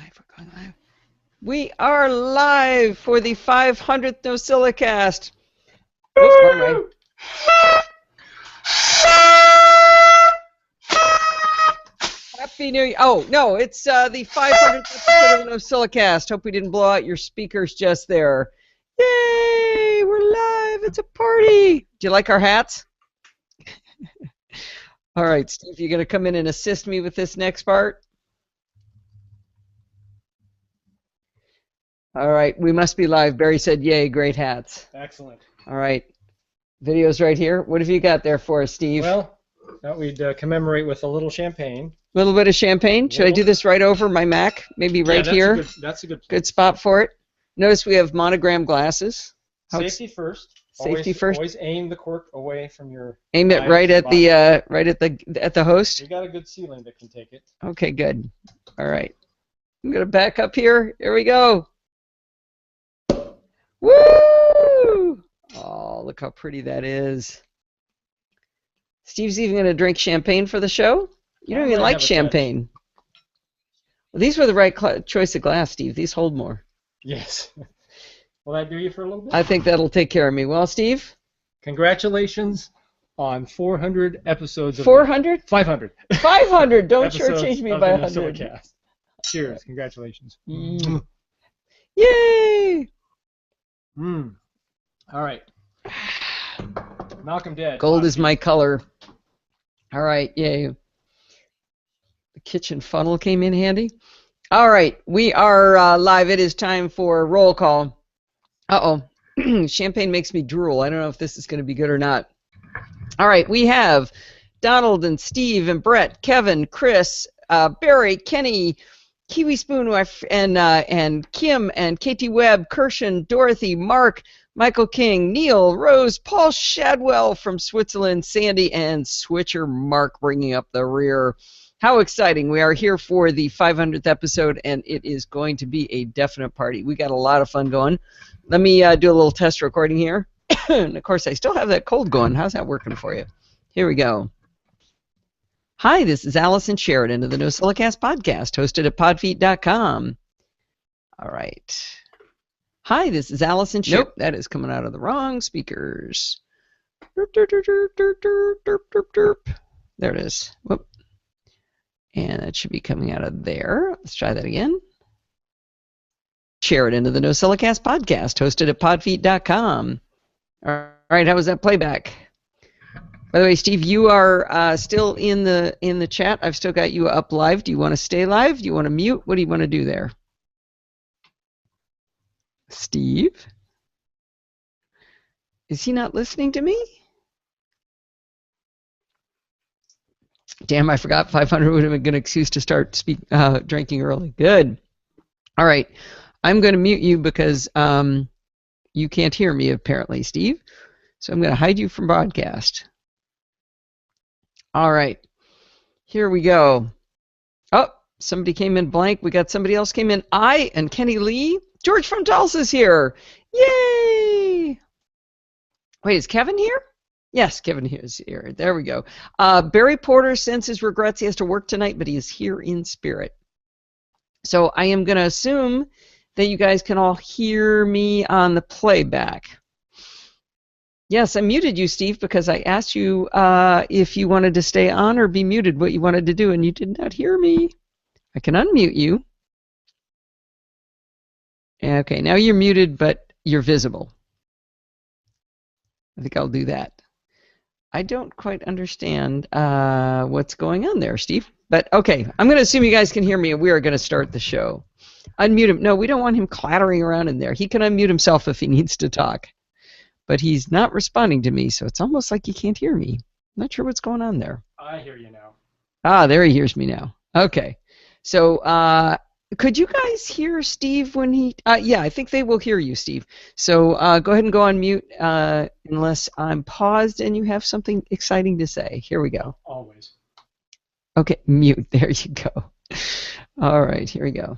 Live. We're going live. We are live for the 500th NosillaCast. Oops, wrong way. Happy New Year. Oh, no, it's the 500th episode of the NosillaCast. Hope we didn't blow out your speakers just there. Yay, we're live. It's a party. Do you like our hats? All right, Steve, you're going to come in and assist me with this next part? All right, we must be live. Barry said, yay, great hats. Excellent. All right, video's right here. What have you got there for us, Steve? Well, thought we'd commemorate with a little champagne. A little bit of champagne. Should I do this right over my Mac? Maybe right here? That's a good place. Good spot for it. Notice we have monogram glasses. Safety first. Safety first. Always aim the cork away from your. Aim it right at the host. You got a good ceiling that can take it. Okay, good. All right. I'm gonna back up here. Here we go. Woo! Oh, look how pretty that is. Steve's even gonna drink champagne for the show. You don't even like champagne. Well, these were the right choice of glass, Steve. These hold more. Yes. Will that do you for a little bit? I think that'll take care of me. Well, Steve? Congratulations on 400 episodes of 400? 500. 500! Don't shortchange me by 100. NosillaCast. Cheers. Congratulations. Mm. Yay! All right. Malcolm dead. Gold is my color. All right, yay. The kitchen funnel came in handy. All right, we are live. It is time for roll call. Uh-oh. Champagne makes me drool. I don't know if this is going to be good or not. All right, we have Donald and Steve and Brett, Kevin, Chris, Barry, Kenny, Kiwi Spoon, and Kim, and Katie Webb, Kirshen, Dorothy, Mark, Michael King, Neil, Rose, Paul Shadwell from Switzerland, Sandy, and Switcher Mark bringing up the rear. How exciting. We are here for the 500th episode, and it is going to be a definite party. We got a lot of fun going. Let me do a little test recording here. And, of course, I still have that cold going. How's that working for you? Here we go. Hi, this is Allison Sheridan of the NosillaCast podcast, hosted at podfeet.com. All right. Hi, this is Allison Sheridan. Nope, that is coming out of the wrong speakers. Derp, derp, derp, derp, derp, derp, derp, derp. There it is. Whoop. And that should be coming out of there. Let's try that again. Sheridan of the NosillaCast podcast, hosted at podfeet.com. All right, how was that playback? By the way, Steve, you are still in the chat. I've still got you up live. Do you want to stay live? Do you want to mute? What do you want to do there? Steve? Is he not listening to me? Damn, I forgot 500 would have been a good excuse to start drinking early. Good. All right. I'm going to mute you because you can't hear me, apparently, Steve. So I'm going to hide you from broadcast. All right. Here we go. Oh, somebody came in blank. We got somebody else came in. I and Kenny Lee. George from Tulsa's here. Yay! Wait, is Kevin here? Yes, Kevin is here. There we go. Barry Porter sends his regrets. He has to work tonight, but he is here in spirit. So I am going to assume that you guys can all hear me on the playback. Yes, I muted you, Steve, because I asked you if you wanted to stay on or be muted, what you wanted to do, and you did not hear me. I can unmute you. Okay, now you're muted, but you're visible. I think I'll do that. I don't quite understand what's going on there, Steve. But okay, I'm going to assume you guys can hear me, and we are going to start the show. Unmute him. No, we don't want him clattering around in there. He can unmute himself if he needs to talk. But he's not responding to me, so it's almost like he can't hear me. I'm not sure what's going on there. I hear you now. Ah, there he hears me now. Okay. So could you guys hear Steve when he... yeah, I think they will hear you, Steve. So go ahead and go on mute unless I'm paused and you have something exciting to say. Here we go. Always. Okay, mute. There you go. All right, here we go.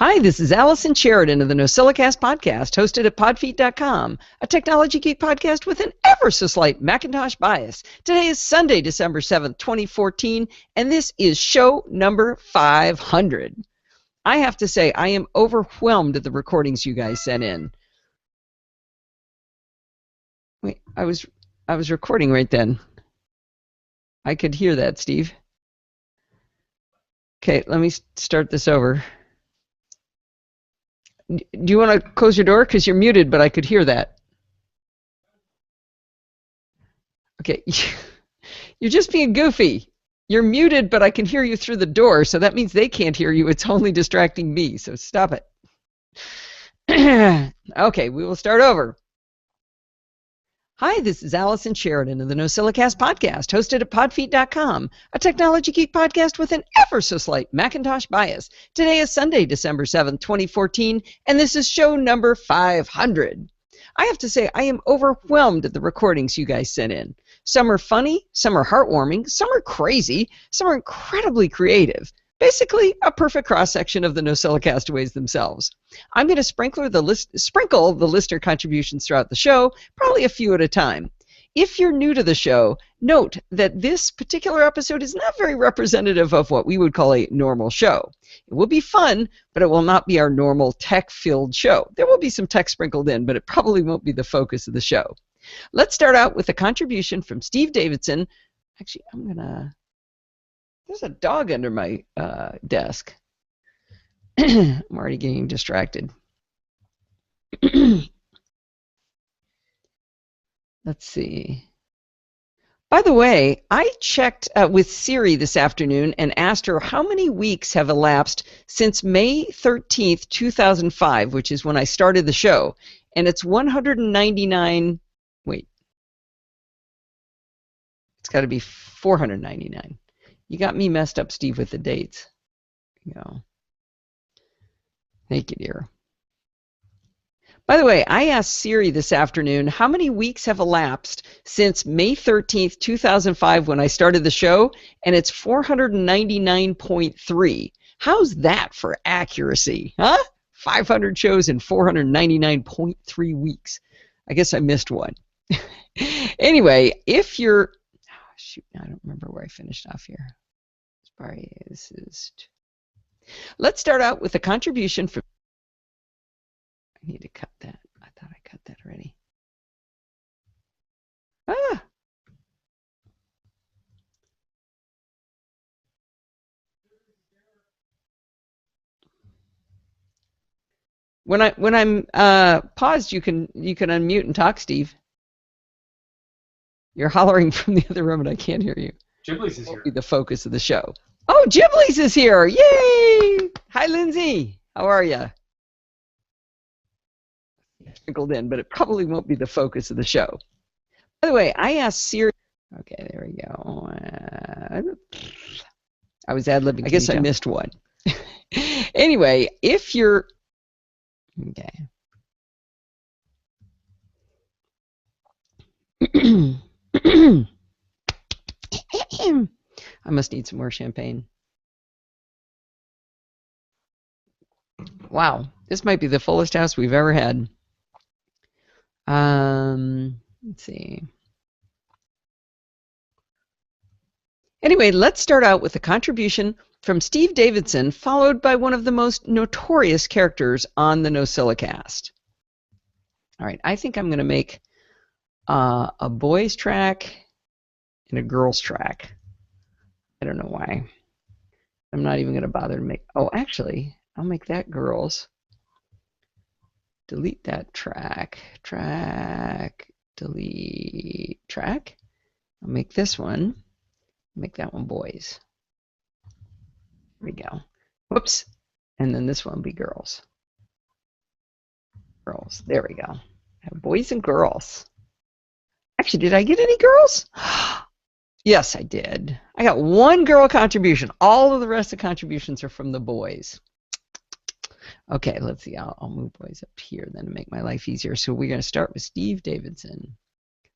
Hi, this is Allison Sheridan of the NosillaCast podcast, hosted at podfeet.com, a technology geek podcast with an ever so slight Macintosh bias. Today is Sunday, December 7th, 2014, and this is show number 500. I have to say, I am overwhelmed at the recordings you guys sent in. Wait, I was recording right then. I could hear that, Steve. Okay, let me start this over. Do you want to close your door? Because you're muted, but I could hear that. Okay, you're just being goofy. You're muted, but I can hear you through the door, so that means they can't hear you. It's only distracting me, so stop it. Okay, we will start over. Hi, this is Allison Sheridan of the NosillaCast podcast, hosted at podfeet.com, a technology geek podcast with an ever so slight Macintosh bias. Today is Sunday, December 7th, 2014, and this is show number 500. I have to say, I am overwhelmed at the recordings you guys sent in. Some are funny, some are heartwarming, some are crazy, some are incredibly creative. Basically, a perfect cross-section of the NosillaCastaways themselves. I'm going to sprinkle the listener contributions throughout the show, probably a few at a time. If you're new to the show, note that this particular episode is not very representative of what we would call a normal show. It will be fun, but it will not be our normal tech-filled show. There will be some tech sprinkled in, but it probably won't be the focus of the show. Let's start out with a contribution from Steve Davidson. Actually, there's a dog under my desk. I'm already getting distracted. Let's see. By the way, I checked with Siri this afternoon and asked her how many weeks have elapsed since May 13th, 2005, which is when I started the show. And it's 199. Wait. It's got to be 499. You got me messed up, Steve, with the dates. Thank you, dear. By the way, I asked Siri this afternoon how many weeks have elapsed since May 13th, 2005 when I started the show, and it's 499.3. How's that for accuracy, huh? 500 shows in 499.3 weeks. I guess I missed one. Anyway, if you're... Oh, shoot, I don't remember where I finished off here. Let's start out with a contribution from... I need to cut that. I thought I cut that already. When I'm paused, you can unmute and talk, Steve. You're hollering from the other room and I can't hear you. Ghibli's is here. Be the focus of the show. Oh, Ghibli's is here! Yay! Hi, Lindsay. How are you? Sprinkled in, but it probably won't be the focus of the show. By the way, I asked Siri. Okay, there we go. I was ad-libbing. I guess I missed one. Anyway, if you're... Okay. I must need some more champagne. Wow, this might be the fullest house we've ever had. Let's see. Anyway, let's start out with a contribution from Steve Davidson, followed by one of the most notorious characters on the NosillaCast. All right, I think I'm going to make a boys track and a girls track. I don't know why. I'm not even going to bother to make... Oh, actually, I'll make that girls. Delete that track. Delete track. I'll make this one. Make that one boys. There we go. Whoops. And then this one will be girls. Girls. There we go. I have boys and girls. Actually, did I get any girls? Yes, I did. I got one girl contribution. All of the rest of the contributions are from the boys. Okay, let's see. I'll move boys up here then to make my life easier. So we're going to start with Steve Davidson.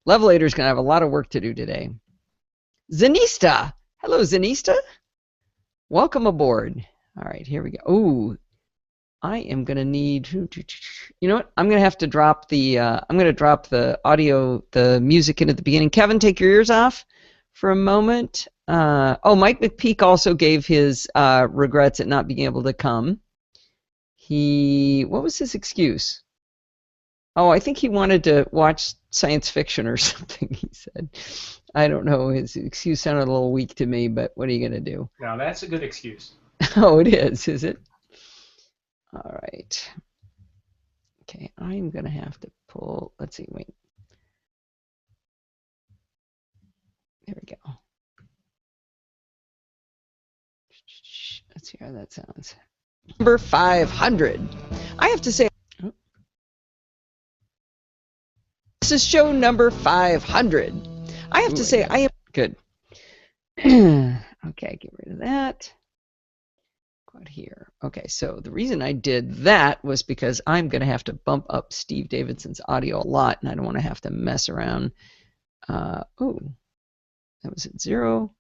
Levelator's going to have a lot of work to do today. Zanista. Hello, Zanista. Welcome aboard. All right, here we go. Ooh, I am going to need, you know what? I'm going to have to drop the, audio, the music in at the beginning. Kevin, take your ears off for a moment. Mike McPeak also gave his regrets at not being able to come. What was his excuse? Oh, I think he wanted to watch science fiction or something, he said. I don't know. His excuse sounded a little weak to me, but what are you going to do? Now, that's a good excuse. Oh, it is it? All right. Okay, I'm going to have to pull, let's see, wait. There we go. Let's see how that sounds. Number 500. I have to say, this is show number 500. I have to say, I am good. Okay, get rid of that. Go out here. Okay, so the reason I did that was because I'm going to have to bump up Steve Davidson's audio a lot, and I don't want to have to mess around. That was at 0.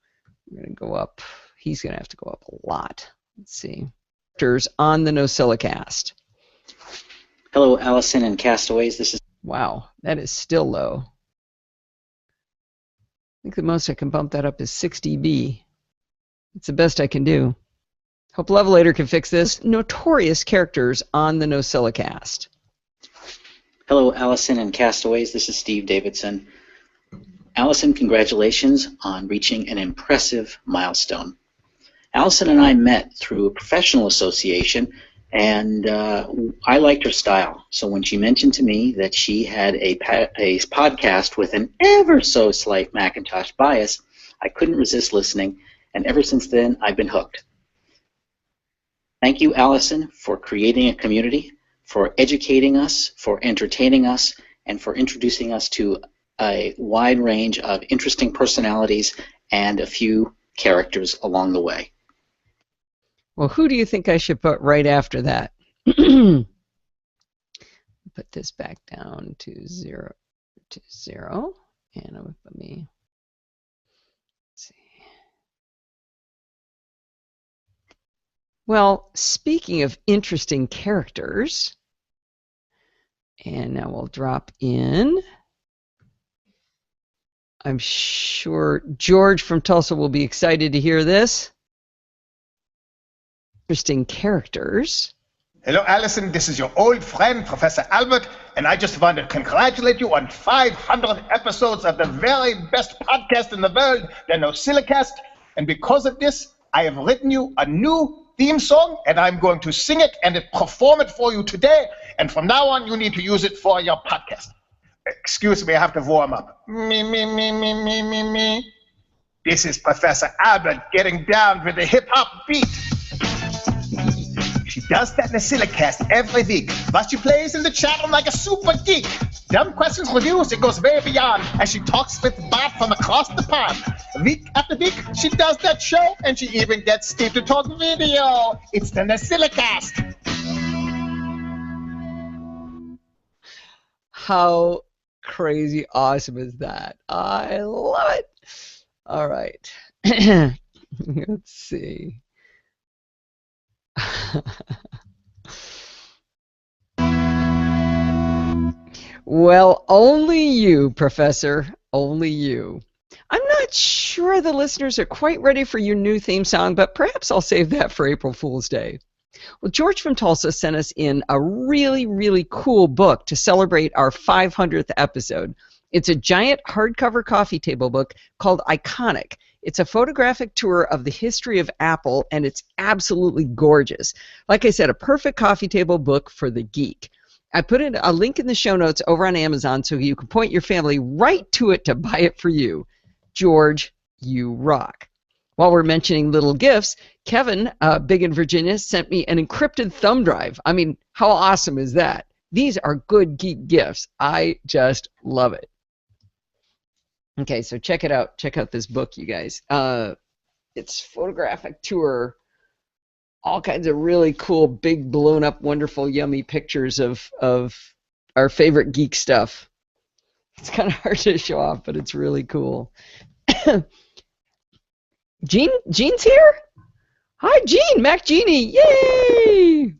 We're going to go up. He's going to have to go up a lot. Let's see. On the NosillaCast. Hello, Allison and Castaways. This is. Wow, that is still low. I think the most I can bump that up is 6 dB. It's the best I can do. Hope Levelator can fix this. Notorious characters on the NosillaCast. Hello, Allison and Castaways. This is Steve Davidson. Allison, congratulations on reaching an impressive milestone. Allison and I met through a professional association, and I liked her style. So when she mentioned to me that she had a podcast with an ever so slight Macintosh bias, I couldn't resist listening, and ever since then, I've been hooked. Thank you, Allison, for creating a community, for educating us, for entertaining us, and for introducing us to a wide range of interesting personalities and a few characters along the way. Well, who do you think I should put right after that? Put this back down to 0, and I'm going to put me. Let's see. Well, speaking of interesting characters, and now we'll drop in. I'm sure George from Tulsa will be excited to hear this. Interesting characters. Hello, Allison. This is your old friend, Professor Albert, and I just want to congratulate you on 500 episodes of the very best podcast in the world, the NosillaCast. And because of this, I have written you a new theme song, and I'm going to sing it and perform it for you today. And from now on, you need to use it for your podcast. Excuse me, I have to warm up. Me, me, me, me, me, me, me. This is Professor Albert getting down with the hip-hop beat. She does that NosillaCast every week, but she plays in the chat room like a super geek. Dumb questions, reviews, it goes way beyond as she talks with Bob from across the pond. Week after week, she does that show, and she even gets Steve to talk video. It's the NosillaCast. How crazy awesome is that? I love it. All right. Let's see. Well, only you, Professor. Only you. I'm not sure the listeners are quite ready for your new theme song, but perhaps I'll save that for April Fool's Day. Well, George from Tulsa sent us in a really, really cool book to celebrate our 500th episode. It's a giant hardcover coffee table book called Iconic. It's a photographic tour of the history of Apple, and it's absolutely gorgeous. Like I said, a perfect coffee table book for the geek. I put in a link in the show notes over on Amazon so you can point your family right to it to buy it for you. George, you rock. While we're mentioning little gifts, Kevin, big in Virginia, sent me an encrypted thumb drive. I mean, how awesome is that? These are good geek gifts. I just love it. Okay, so check it out. Check out this book, you guys. It's photographic tour. All kinds of really cool, big, blown up, wonderful, yummy pictures of our favorite geek stuff. It's kind of hard to show off, but it's really cool. Jean's here? Hi, Jean, Mac Genie, yay!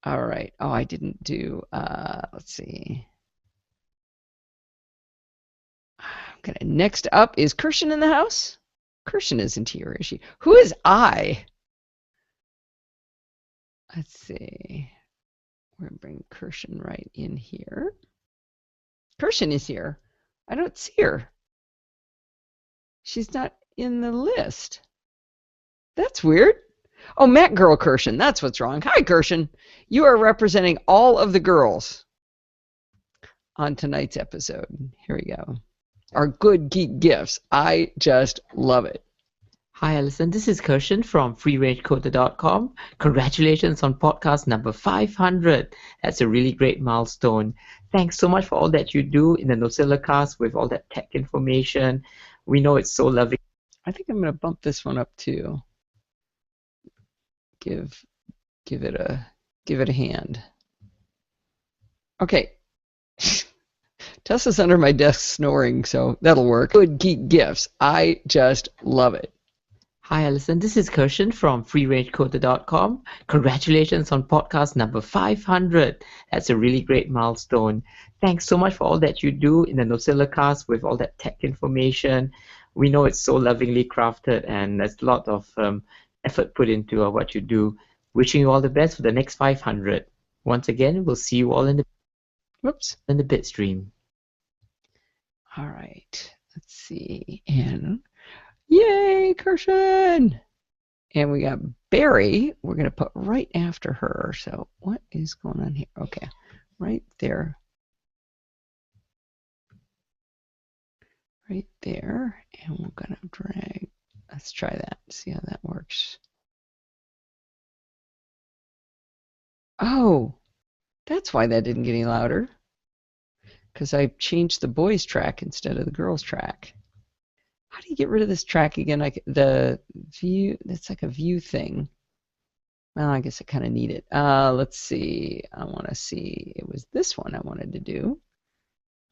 All right. Oh, I didn't do, let's see. Okay, next up is Kirshen in the house. Kirshen isn't here, is she? Who is I? Let's see. We're going to bring Kirshen right in here. Kirshen is here. I don't see her. She's not in the list. That's weird. Oh, Mac Girl Kirshen. That's what's wrong. Hi, Kirshen. You are representing all of the girls on tonight's episode. Here we go. Our good geek gifts. I just love it. Hi, Alison. This is Kirshen from freerangecoder.com. Congratulations on podcast number 500. That's a really great milestone. Thanks so much for all that you do in the NosillaCast with all that tech information. We know it's so lovely. I think I'm going to bump this one up too. Give it a hand. Okay. Tessa's under my desk snoring, so that'll work. Good geek gifts. I just love it. Hi, Alison. This is Kirshen from freerangecoder.com. Congratulations on podcast number 500. That's a really great milestone. Thanks so much for all that you do in the NosillaCast with all that tech information. We know it's so lovingly crafted, and there's a lot of effort put into what you do. Wishing you all the best for the next 500. Once again, we'll see you all in the bit stream. All right. Let's see. And yay, Kirshen! And we got Barry. We're going to put right after her. So what is going on here? Okay. Right there. Right there. And we're going to drag. Let's try that. See how that works. Oh, that's why that didn't get any louder. Because I changed the boys track instead of the girls track. How do you get rid of this track again? The view, that's like a view thing. Well, I guess I kind of need it. Let's see. I want to see. It was this one I wanted to do.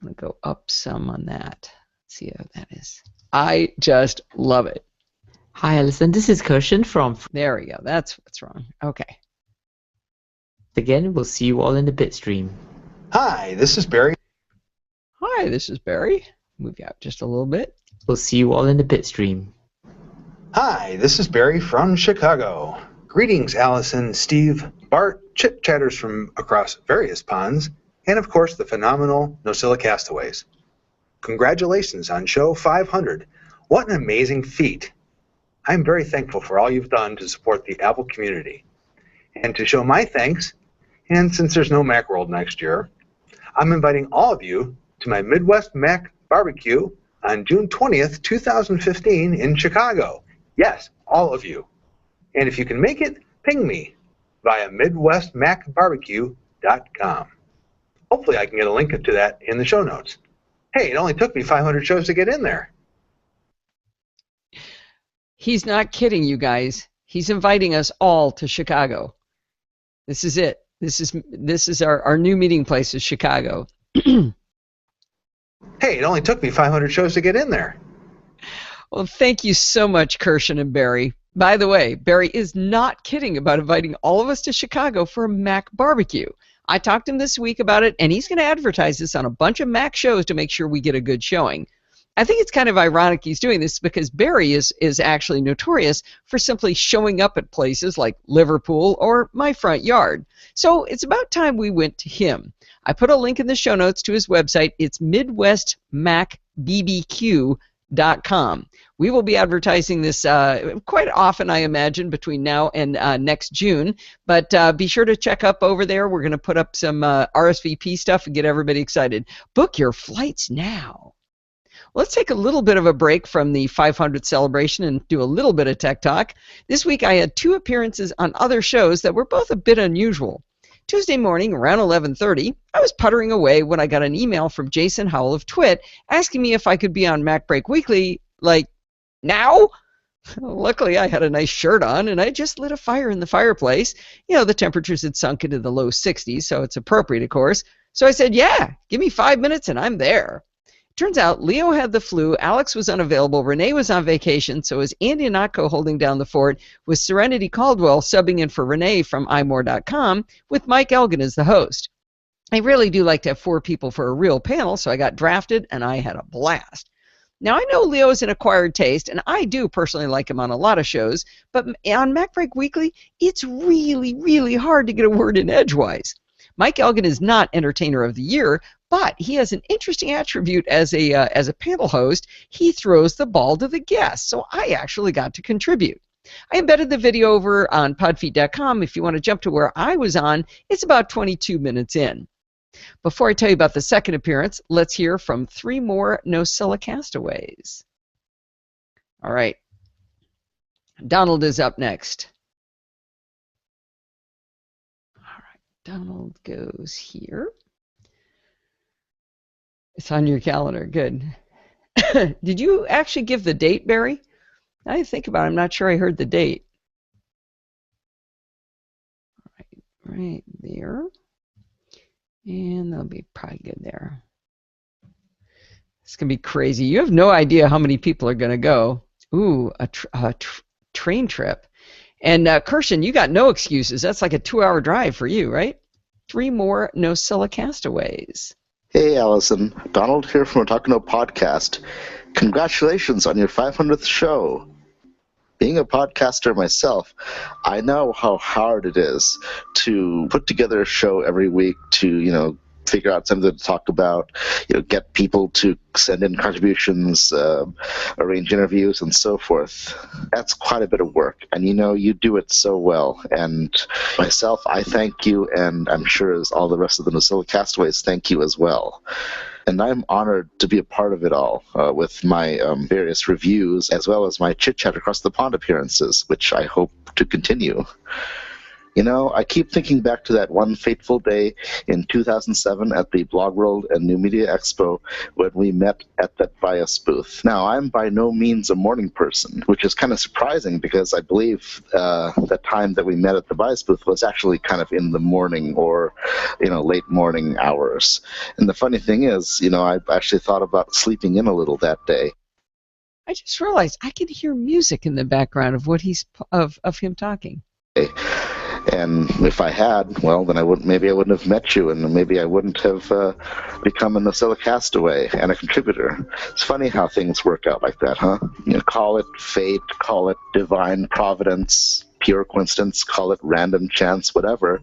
I'm going to go up some on that. Let's see how that is. I just love it. Hi, Alison. This is Kirshen from... There we go. That's what's wrong. Okay. Again, we'll see you all in the bit stream. Hi, this is Barry. Hi, this is Barry. Move you out just a little bit. We'll see you all in the bit stream. Hi, this is Barry from Chicago. Greetings, Allison, Steve, Bart, chit chatters from across various ponds, and of course the phenomenal Nosilla castaways. Congratulations on show 500. What an amazing feat. I'm very thankful for all you've done to support the Apple community. And to show my thanks, and since there's no Macworld next year, I'm inviting all of you to my Midwest Mac barbecue on June 20th, 2015 in Chicago. Yes, all of you. And if you can make it, ping me via MidwestMacBarbecue.com. Hopefully I can get a link to that in the show notes. Hey, it only took me 500 shows to get in there. He's not kidding, you guys. He's inviting us all to Chicago. This is it. This is our new meeting place is Chicago. Hey, it only took me 500 shows to get in there. Well, thank you so much, Kirshen and Barry. By the way, Barry is not kidding about inviting all of us to Chicago for a Mac barbecue. I talked to him this week about it, and he's going to advertise this on a bunch of Mac shows to make sure we get a good showing. I think it's kind of ironic he's doing this because Barry is actually notorious for simply showing up at places like Liverpool or my front yard. So it's about time we went to him. I put a link in the show notes to his website. It's MidwestMacBBQ.com. We will be advertising this quite often, I imagine, between now and next June. But be sure to check up over there. We're going to put up some RSVP stuff and get everybody excited. Book your flights now. Let's take a little bit of a break from the 500th celebration and do a little bit of tech talk. This week I had 2 appearances on other shows that were both a bit unusual. Tuesday morning around 11:30, I was puttering away when I got an email from Jason Howell of Twit asking me if I could be on Mac Break Weekly, like, now? Luckily, I had a nice shirt on, and I just lit a fire in the fireplace. You know, the temperatures had sunk into the low 60s, so it's appropriate, of course. So I said, yeah, give me 5 minutes, and I'm there. Turns out Leo had the flu, Alex was unavailable, Renee was on vacation, so it was Andy Anatko holding down the fort, with Serenity Caldwell subbing in for Renee from imore.com, with Mike Elgin as the host. I really do like to have 4 people for a real panel, so I got drafted, and I had a blast. Now, I know Leo is an acquired taste, and I do personally like him on a lot of shows, but on MacBreak Weekly, it's really, really hard to get a word in edgewise. Mike Elgin is not Entertainer of the Year, but he has an interesting attribute as a panel host. He throws the ball to the guests, so I actually got to contribute. I embedded the video over on podfeet.com. If you want to jump to where I was on, it's about 22 minutes in. Before I tell you about the second appearance, let's hear from 3 more Nosilla castaways. All right. Donald is up next. All right. Donald goes here. It's on your calendar. Good. Did you actually give the date, Barry? I didn't think about it. I'm not sure I heard the date. All right, right there. And that'll be probably good there. It's going to be crazy. You have no idea how many people are going to go. Ooh, a train trip. And Kirshen, you got no excuses. That's like a 2-hour drive for you, right? 3 more Nosilla castaways. Hey, Allison. Donald here from a Talking No Podcast. Congratulations on your 500th show. Being a podcaster myself, I know how hard it is to put together a show every week to, figure out something to talk about, get people to send in contributions, arrange interviews, and so forth. That's quite a bit of work, and you do it so well. And myself, I thank you, and I'm sure as all the rest of the Nosilla castaways thank you as well. And I'm honored to be a part of it all with my various reviews as well as my chit-chat across the pond appearances, which I hope to continue. I keep thinking back to that one fateful day in 2007 at the Blog World and New Media Expo when we met at that Bias booth. Now, I'm by no means a morning person, which is kind of surprising because I believe the time that we met at the Bias booth was actually kind of in the morning or, late morning hours. And the funny thing is, I actually thought about sleeping in a little that day. I just realized I can hear music in the background of what of him talking. And if I had, well, then maybe I wouldn't have met you, and maybe I wouldn't have become a Nosilla castaway and a contributor. It's funny how things work out like that, huh? Call it fate, call it divine providence, pure coincidence, call it random chance, whatever.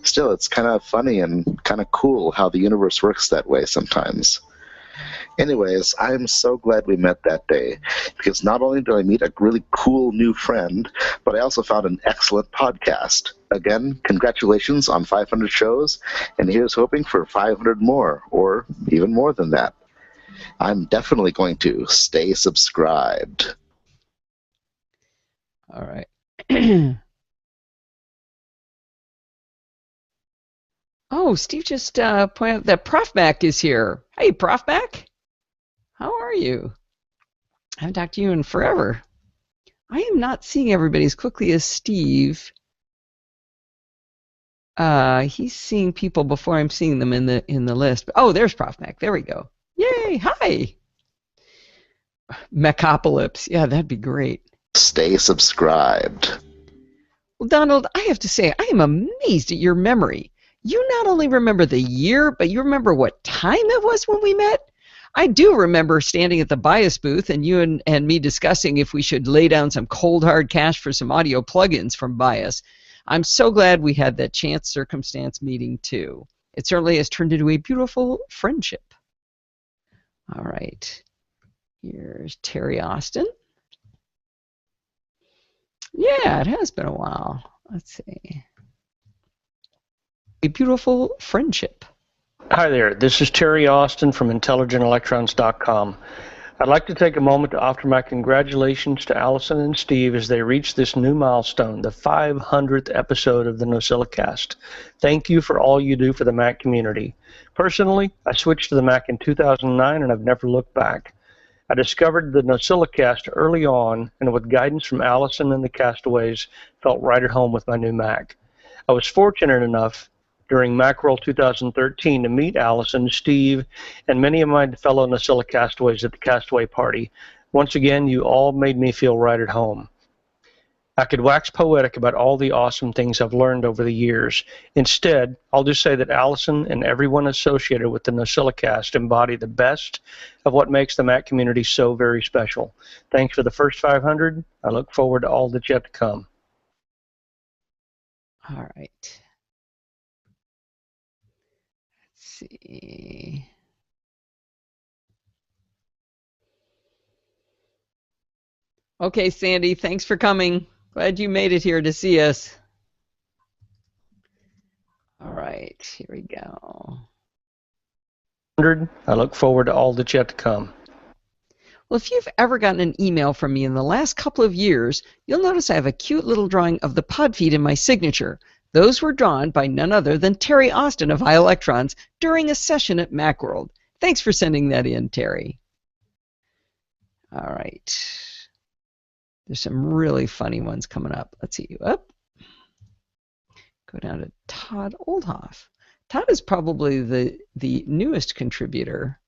Still, it's kind of funny and kind of cool how the universe works that way sometimes. Anyways, I'm so glad we met that day, because not only did I meet a really cool new friend, but I also found an excellent podcast. Again, congratulations on 500 shows, and here's hoping for 500 more, or even more than that. I'm definitely going to stay subscribed. All right. Oh, Steve just pointed out that Prof Mac is here. Hey, Prof Mac. How are you? I haven't talked to you in forever. I am not seeing everybody as quickly as Steve. He's seeing people before I'm seeing them in the list. Oh, there's Prof Mac. There we go. Yay! Hi. Macapocalypse. Yeah, that'd be great. Stay subscribed. Well, Donald, I have to say, I am amazed at your memory. You not only remember the year, but you remember what time it was when we met? I do remember standing at the Bias booth and you and me discussing if we should lay down some cold hard cash for some audio plugins from Bias. I'm so glad we had that chance circumstance meeting too. It certainly has turned into a beautiful friendship. All right. Here's Terry Austin. Yeah, it has been a while. Let's see. A beautiful friendship. Hi there, this is Terry Austin from IntelligentElectrons.com. I'd like to take a moment to offer my congratulations to Allison and Steve as they reach this new milestone, the 500th episode of the NosillaCast. Thank you for all you do for the Mac community. Personally, I switched to the Mac in 2009 and I've never looked back. I discovered the NosillaCast early on, and with guidance from Allison and the Castaways, felt right at home with my new Mac. I was fortunate enough during Macworld 2013 to meet Allison, Steve, and many of my fellow Nosilla castaways at the Castaway Party. Once again, you all made me feel right at home. I could wax poetic about all the awesome things I've learned over the years. Instead, I'll just say that Allison and everyone associated with the NosillaCast embody the best of what makes the Mac community so very special. Thanks for the first 500. I look forward to all that's yet to come. All right. Let's see. Okay, Sandy, thanks for coming. Glad you made it here to see us. All right, here we go. I look forward to all that's yet to come. Well, if you've ever gotten an email from me in the last couple of years, you'll notice I have a cute little drawing of the pod feed in my signature. Those were drawn by none other than Terry Austin of High Electrons during a session at Macworld. Thanks for sending that in, Terry. All right. There's some really funny ones coming up. Let's see. Up. Go down to Todd Oldhoff. Todd is probably the newest contributor.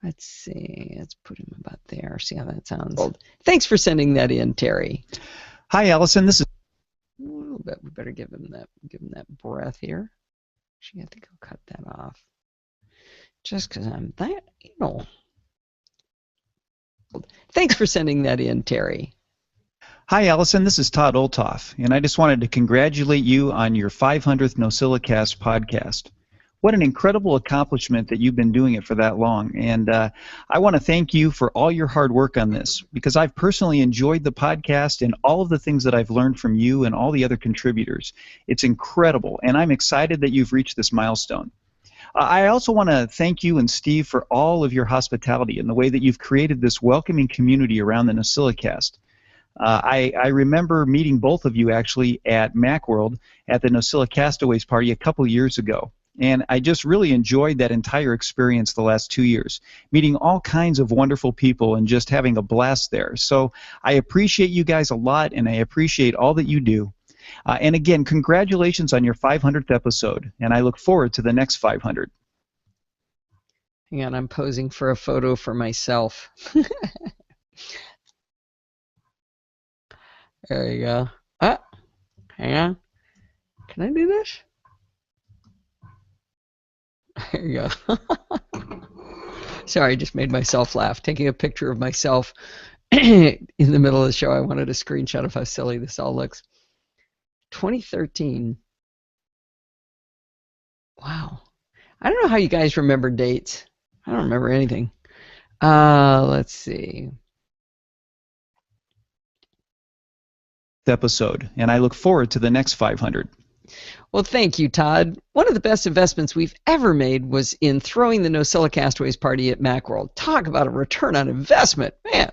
Let's see. Let's put him about there. See how that sounds. Thanks for sending that in, Terry. Hi, Allison. This is A little bit. We better give him that breath here. Actually, I think I'll cut that off. Just because I'm that anal. Thanks for sending that in, Terry. Hi, Allison. This is Todd Olthoff, and I just wanted to congratulate you on your 500th NosillaCast podcast. What an incredible accomplishment that you've been doing it for that long. And I want to thank you for all your hard work on this, because I've personally enjoyed the podcast and all of the things that I've learned from you and all the other contributors. It's incredible, and I'm excited that you've reached this milestone. I also want to thank you and Steve for all of your hospitality and the way that you've created this welcoming community around the NosillaCast. I remember meeting both of you actually at Macworld at the Nosilla Castaways party a couple years ago. And I just really enjoyed that entire experience the last 2 years, meeting all kinds of wonderful people and just having a blast there. So I appreciate you guys a lot, and I appreciate all that you do. And again, congratulations on your 500th episode, and I look forward to the next 500. Hang on, I'm posing for a photo for myself. There you go. Hang on. Can I do this? There you go. Sorry, I just made myself laugh. Taking a picture of myself in the middle of the show. I wanted a screenshot of how silly this all looks. 2013. Wow. I don't know how you guys remember dates. I don't remember anything. Let's see. Episode, and I look forward to the next 500. Well, thank you, Todd. One of the best investments we've ever made was in throwing the Nosilla Castaways party at Macworld. Talk about a return on investment. Man,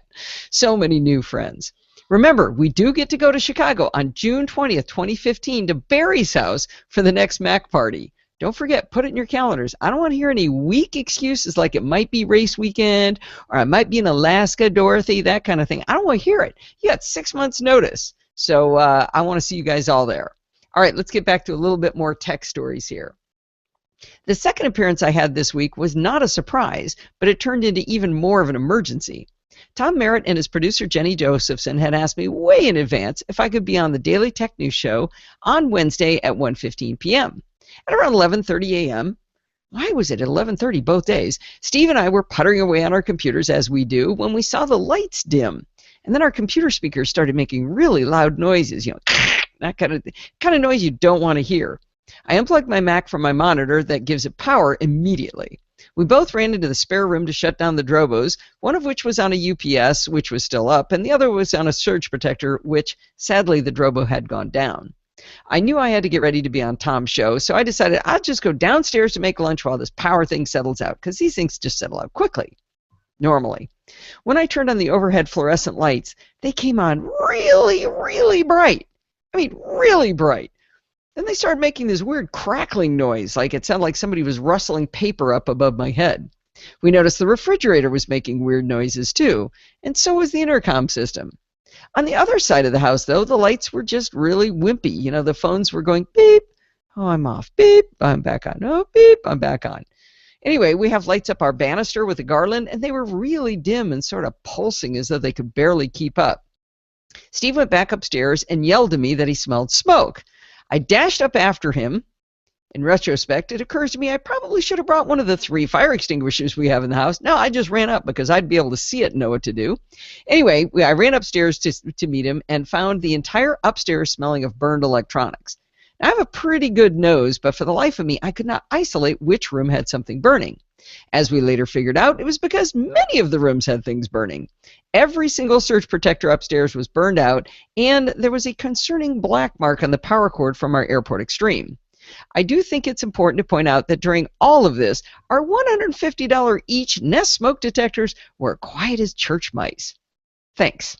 so many new friends. Remember, we do get to go to Chicago on June 20th, 2015 to Barry's house for the next Mac party. Don't forget, put it in your calendars. I don't want to hear any weak excuses like it might be race weekend or I might be in Alaska, Dorothy, that kind of thing. I don't want to hear it. You got 6 months' notice. So I want to see you guys all there. All right, let's get back to a little bit more tech stories here. The second appearance I had this week was not a surprise, but it turned into even more of an emergency. Tom Merritt and his producer Jenny Josephson had asked me way in advance if I could be on the Daily Tech News Show on Wednesday at 1:15 p.m. At around 11:30 a.m., why was it at 11:30 both days, Steve and I were puttering away on our computers as we do when we saw the lights dim. And then our computer speakers started making really loud noises, that kind of noise you don't want to hear. I unplugged my Mac from my monitor that gives it power immediately. We both ran into the spare room to shut down the Drobos, one of which was on a UPS, which was still up, and the other was on a surge protector, which, sadly, the Drobo had gone down. I knew I had to get ready to be on Tom's show, so I decided I'll just go downstairs to make lunch while this power thing settles out, because these things just settle out quickly, normally. When I turned on the overhead fluorescent lights, they came on really, really bright. I mean, really bright. Then they started making this weird crackling noise, like it sounded like somebody was rustling paper up above my head. We noticed the refrigerator was making weird noises too, and so was the intercom system. On the other side of the house, though, the lights were just really wimpy. The phones were going beep, Oh, I'm off. Beep, I'm back on. Oh, beep, I'm back on. Anyway, we have lights up our banister with a garland, and they were really dim and sort of pulsing as though they could barely keep up. Steve went back upstairs and yelled at me that he smelled smoke. I dashed up after him. In retrospect, it occurs to me I probably should have brought one of the 3 fire extinguishers we have in the house. No, I just ran up because I'd be able to see it and know what to do. Anyway, I ran upstairs to meet him and found the entire upstairs smelling of burned electronics. Now, I have a pretty good nose, but for the life of me, I could not isolate which room had something burning. As we later figured out, it was because many of the rooms had things burning. Every single surge protector upstairs was burned out, and there was a concerning black mark on the power cord from our Airport Extreme. I do think it's important to point out that during all of this, our $150 each Nest smoke detectors were quiet as church mice. Thanks.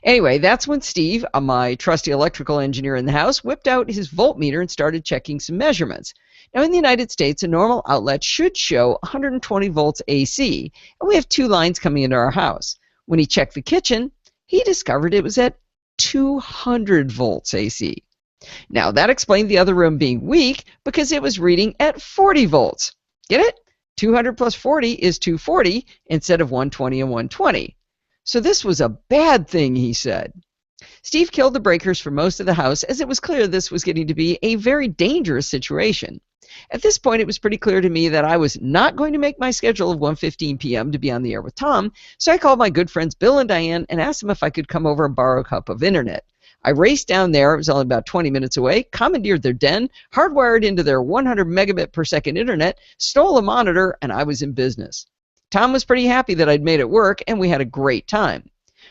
Anyway, that's when Steve, my trusty electrical engineer in the house, whipped out his voltmeter and started checking some measurements. Now, in the United States, a normal outlet should show 120 volts AC, and we have 2 lines coming into our house. When he checked the kitchen, he discovered it was at 200 volts AC. Now, that explained the other room being weak because it was reading at 40 volts. Get it? 200 plus 40 is 240 instead of 120 and 120. So this was a bad thing, he said. Steve killed the breakers for most of the house, as it was clear this was getting to be a very dangerous situation. At this point, it was pretty clear to me that I was not going to make my schedule of 1:15 p.m. to be on the air with Tom, so I called my good friends Bill and Diane and asked them if I could come over and borrow a cup of internet. I raced down there, it was only about 20 minutes away, commandeered their den, hardwired into their 100 megabit per second internet, stole a monitor, and I was in business. Tom was pretty happy that I'd made it work, and we had a great time.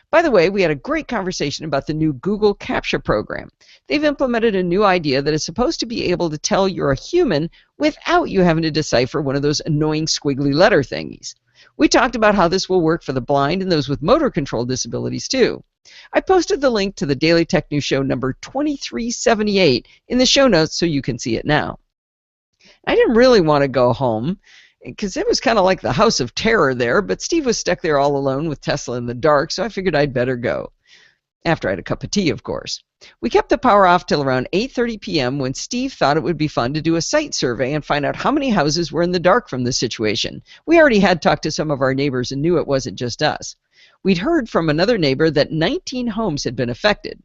By the way, we had a great conversation about the new Google Capture program. They've implemented a new idea that is supposed to be able to tell you're a human without you having to decipher one of those annoying squiggly letter thingies. We talked about how this will work for the blind and those with motor control disabilities too. I posted the link to the Daily Tech News Show number 2378 in the show notes so you can see it now. I didn't really want to go home because it was kind of like the house of terror there, but Steve was stuck there all alone with Tesla in the dark, so I figured I'd better go. After I had a cup of tea, of course. We kept the power off till around 8:30 p.m. when Steve thought it would be fun to do a site survey and find out how many houses were in the dark from this situation. We already had talked to some of our neighbors and knew it wasn't just us. We'd heard from another neighbor that 19 homes had been affected.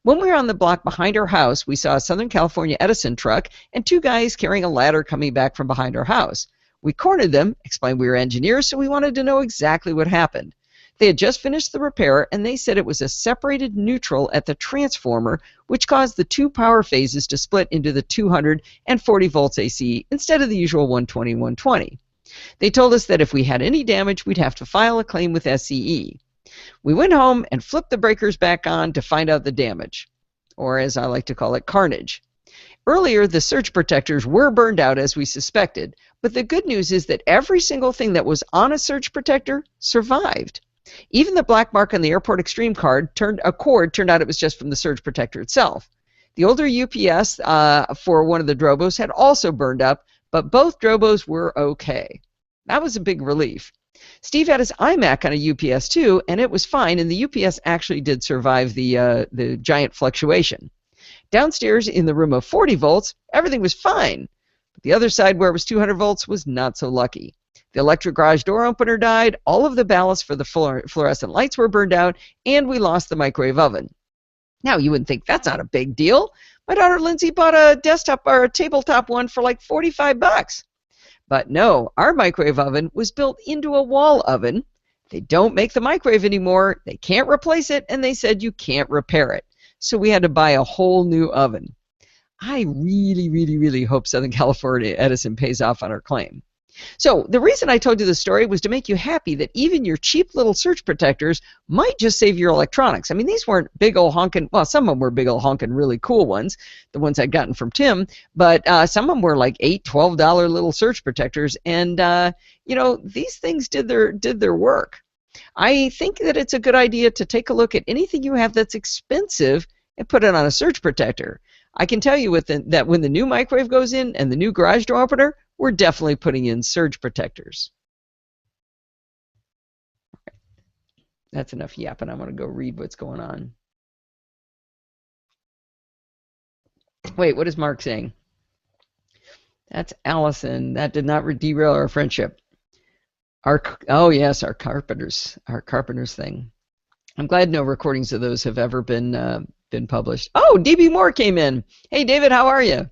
When we were on the block behind our house, we saw a Southern California Edison truck and 2 guys carrying a ladder coming back from behind our house. We cornered them, explained we were engineers, so we wanted to know exactly what happened. They had just finished the repair, and they said it was a separated neutral at the transformer, which caused the 2 power phases to split into the 240 volts AC instead of the usual 120-120. They told us that if we had any damage, we'd have to file a claim with SCE. We went home and flipped the breakers back on to find out the damage, or as I like to call it, carnage. Earlier, the surge protectors were burned out as we suspected, but the good news is that every single thing that was on a surge protector survived. Even the black mark on the Airport Extreme cord turned out it was just from the surge protector itself. The older UPS for one of the Drobos had also burned up, but both Drobos were okay. That was a big relief. Steve had his iMac on a UPS too, and it was fine, and the UPS actually did survive the giant fluctuation. Downstairs in the room of 40 volts, everything was fine, but the other side where it was 200 volts was not so lucky. The electric garage door opener died, all of the ballast for the fluorescent lights were burned out, and we lost the microwave oven. Now, you wouldn't think that's not a big deal. My daughter Lindsay bought a desktop or a tabletop one for like $45. But no, our microwave oven was built into a wall oven. They don't make the microwave anymore. They can't replace it, and they said you can't repair it. So we had to buy a whole new oven. I really, really, really hope Southern California Edison pays off on our claim. So the reason I told you this story was to make you happy that even your cheap little surge protectors might just save your electronics. I mean, these weren't big old honkin', well, some of them were big old honkin' really cool ones, the ones I'd gotten from Tim, but some of them were like $8, $12 little surge protectors, and these things did their work. I think that it's a good idea to take a look at anything you have that's expensive and put it on a surge protector. I can tell you that when the new microwave goes in and the new garage door opener, we're definitely putting in surge protectors. That's enough yapping. I'm going to go read what's going on. Wait, what is Mark saying? That's Allison. That did not derail our friendship. Oh yes, our carpenters thing. I'm glad no recordings of those have ever been published. Oh, DB Moore came in. Hey, David, how are you?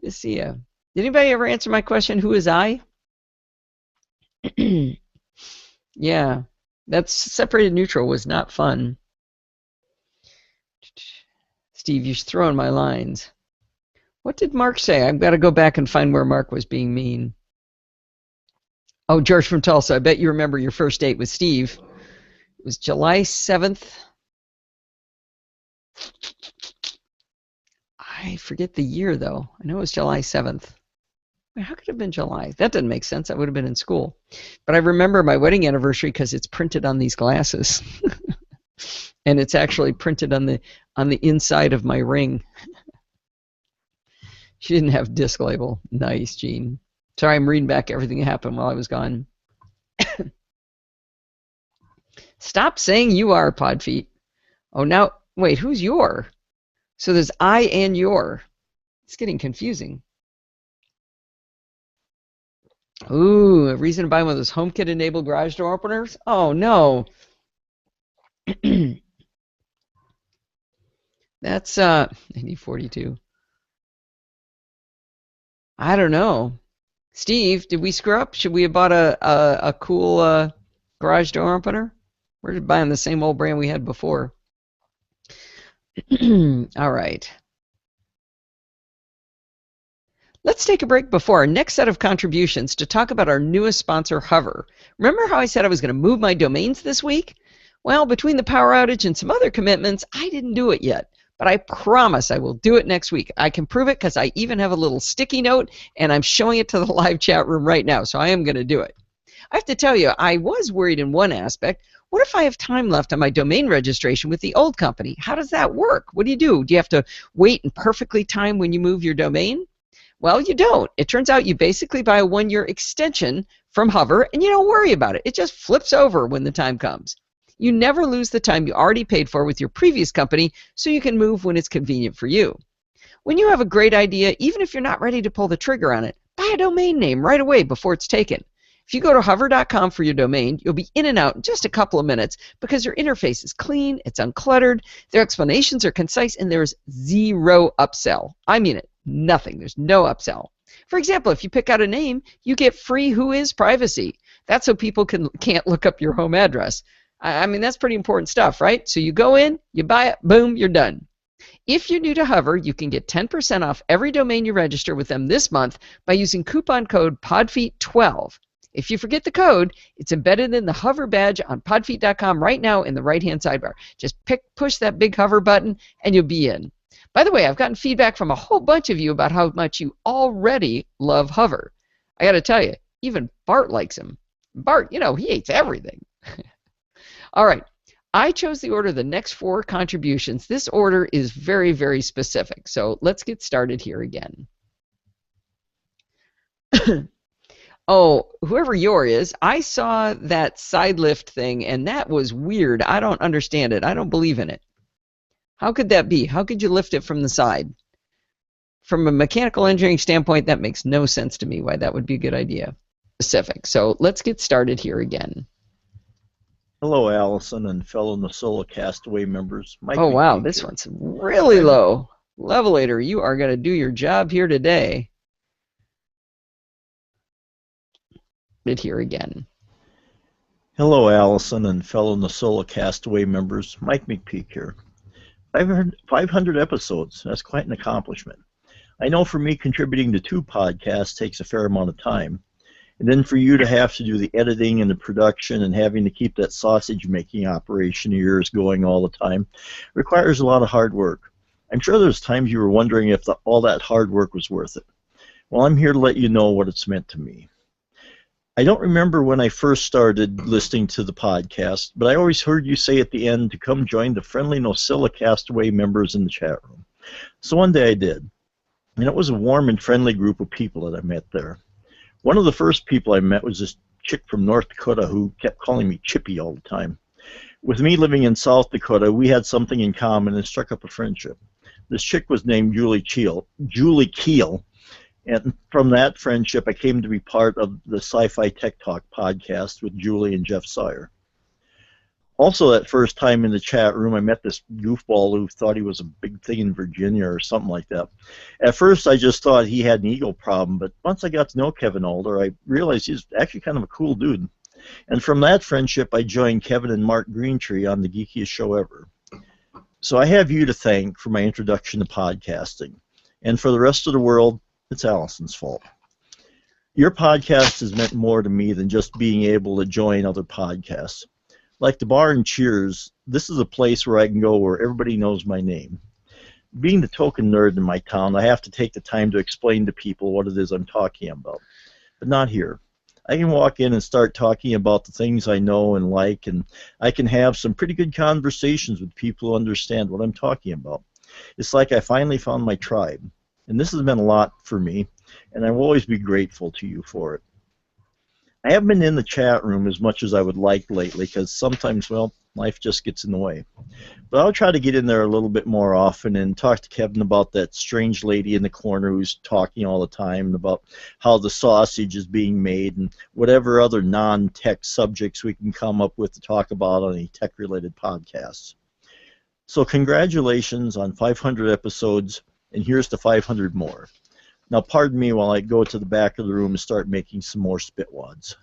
Good to see you. Did anybody ever answer my question? Who is I? Yeah, that's separated neutral was not fun. Steve, you're throwing my lines. What did Mark say? I've got to go back and find where Mark was being mean. Oh, George from Tulsa. I bet you remember your first date with Steve. It was July 7th. I forget the year, though. I know it was July 7th. How could it have been July? That doesn't make sense. I would have been in school. But I remember my wedding anniversary because it's printed on these glasses. And it's actually printed on the inside of my ring. She didn't have disc label. Nice, Gene. Sorry, I'm reading back everything that happened while I was gone. Stop saying you are, Podfeet. Oh, now, wait, who's your? So there's I and your. It's getting confusing. Ooh, a reason to buy one of those HomeKit-enabled garage door openers? Oh, no. That's 9042. I don't know. Steve, did we screw up? Should we have bought a cool garage door opener? We're just buying the same old brand we had before. All right. Let's take a break before our next set of contributions to talk about our newest sponsor, Hover. Remember how I said I was going to move my domains this week? Well, between the power outage and some other commitments, I didn't do it yet. But I promise I will do it next week. I can prove it because I even have a little sticky note, and I'm showing it to the live chat room right now, so I am going to do it. I have to tell you, I was worried in one aspect. What if I have time left on my domain registration with the old company? How does that work? What do? Do you have to wait and perfectly time when you move your domain? Well, you don't. It turns out you basically buy a 1-year extension from Hover, and you don't worry about it. It just flips over when the time comes. You never lose the time you already paid for with your previous company, so you can move when it's convenient for you. When you have a great idea, even if you're not ready to pull the trigger on it, buy a domain name right away before it's taken. If you go to hover.com for your domain, you'll be in and out in just a couple of minutes because your interface is clean, it's uncluttered, their explanations are concise, and there's zero upsell. I mean it, nothing. There's no upsell. For example, if you pick out a name, you get free Whois privacy. That's so people can't look up your home address. I mean, that's pretty important stuff, right? So you go in, you buy it, boom, you're done. If you're new to Hover, you can get 10% off every domain you register with them this month by using coupon code PODFEET12. If you forget the code, it's embedded in the Hover badge on podfeet.com right now in the right-hand sidebar. Just push that big Hover button, and you'll be in. By the way, I've gotten feedback from a whole bunch of you about how much you already love Hover. I got to tell you, even Bart likes him. Bart, he hates everything. All right, I chose the order of the next 4 contributions. This order is very, very specific. So let's get started here again. Oh, whoever your is, I saw that side lift thing, and that was weird. I don't understand it. I don't believe in it. How could that be? How could you lift it from the side? From a mechanical engineering standpoint, that makes no sense to me why that would be a good idea. Specific. So let's get started here again. Hello, Allison and fellow NosillaCast members. Mike oh, wow, McPeak this here. one's really low. Levelator, you are going to do your job here today. It here again. Hello, Allison and fellow NosillaCast members. Mike McPeak here. 500 episodes. That's quite an accomplishment. I know for me, contributing to 2 podcasts takes a fair amount of time. And then for you to have to do the editing and the production and having to keep that sausage-making operation of yours going all the time requires a lot of hard work. I'm sure there's times you were wondering if all that hard work was worth it. Well, I'm here to let you know what it's meant to me. I don't remember when I first started listening to the podcast, but I always heard you say at the end to come join the friendly NosillaCast members in the chat room. So one day I did, and it was a warm and friendly group of people that I met there. One of the first people I met was this chick from North Dakota who kept calling me Chippy all the time. With me living in South Dakota, we had something in common and struck up a friendship. This chick was named Julie Keel, And from that friendship, I came to be part of the Sci-Fi Tech Talk podcast with Julie and Jeff Sire. Also, that first time in the chat room, I met this goofball who thought he was a big thing in Virginia or something like that. At first, I just thought he had an ego problem, but once I got to know Kevin Alder, I realized he's actually kind of a cool dude. And from that friendship, I joined Kevin and Mark Greentree on the geekiest show ever. So I have you to thank for my introduction to podcasting. And for the rest of the world, it's Allison's fault. Your podcast has meant more to me than just being able to join other podcasts. Like the bar in Cheers, this is a place where I can go where everybody knows my name. Being the token nerd in my town, I have to take the time to explain to people what it is I'm talking about. But not here. I can walk in and start talking about the things I know and like, and I can have some pretty good conversations with people who understand what I'm talking about. It's like I finally found my tribe. And this has meant a lot for me, and I will always be grateful to you for it. I haven't been in the chat room as much as I would like lately because sometimes, well, life just gets in the way. But I'll try to get in there a little bit more often and talk to Kevin about that strange lady in the corner who's talking all the time about how the sausage is being made and whatever other non-tech subjects we can come up with to talk about on any tech-related podcasts. So congratulations on 500 episodes, and here's to 500 more. Now, pardon me while I go to the back of the room and start making some more spitwads.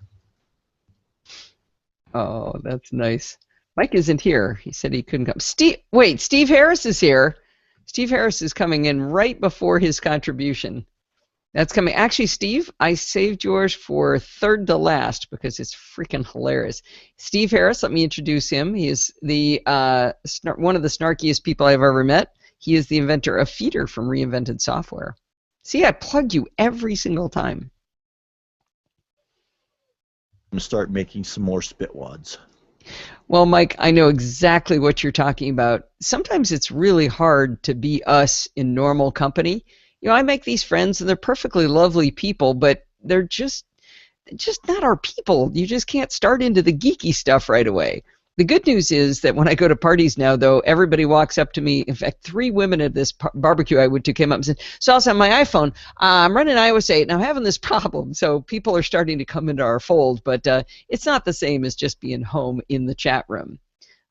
Oh, that's nice. Mike isn't here. He said he couldn't come. Steve Harris is here. Steve Harris is coming in right before his contribution. That's coming. Actually, Steve, I saved yours for third to last because it's freaking hilarious. Steve Harris, let me introduce him. He is the one of the snarkiest people I've ever met. He is the inventor of Feeder from Reinvented Software. See, I plug you every single time. I'm going to start making some more spitwads. Well, Mike, I know exactly what you're talking about. Sometimes it's really hard to be us in normal company. You know, I make these friends, and they're perfectly lovely people, but they're just not our people. You just can't start into the geeky stuff right away. The good news is that when I go to parties now, though, everybody walks up to me. In fact, 3 women at this barbecue I went to came up and said, "So I was on my iPhone. I'm running iOS 8, and I'm having this problem." So people are starting to come into our fold, but it's not the same as just being home in the chat room.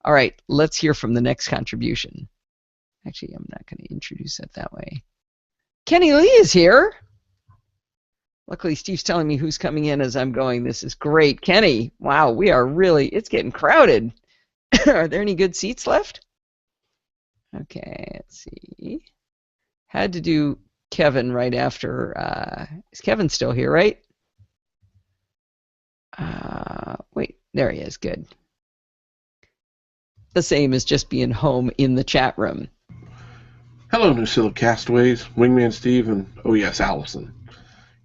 All right, let's hear from the next contribution. Actually, I'm not going to introduce it that way. Kenny Lee is here. Luckily, Steve's telling me who's coming in as I'm going. This is great. Kenny, wow, it's getting crowded. Are there any good seats left? Okay, let's see. Had to do Kevin right after. Is Kevin still here, right? Wait, there he is. Good. The same as just being home in the chat room. Hello, NosillaCastaways, Wingman Steve, and oh yes, Allison.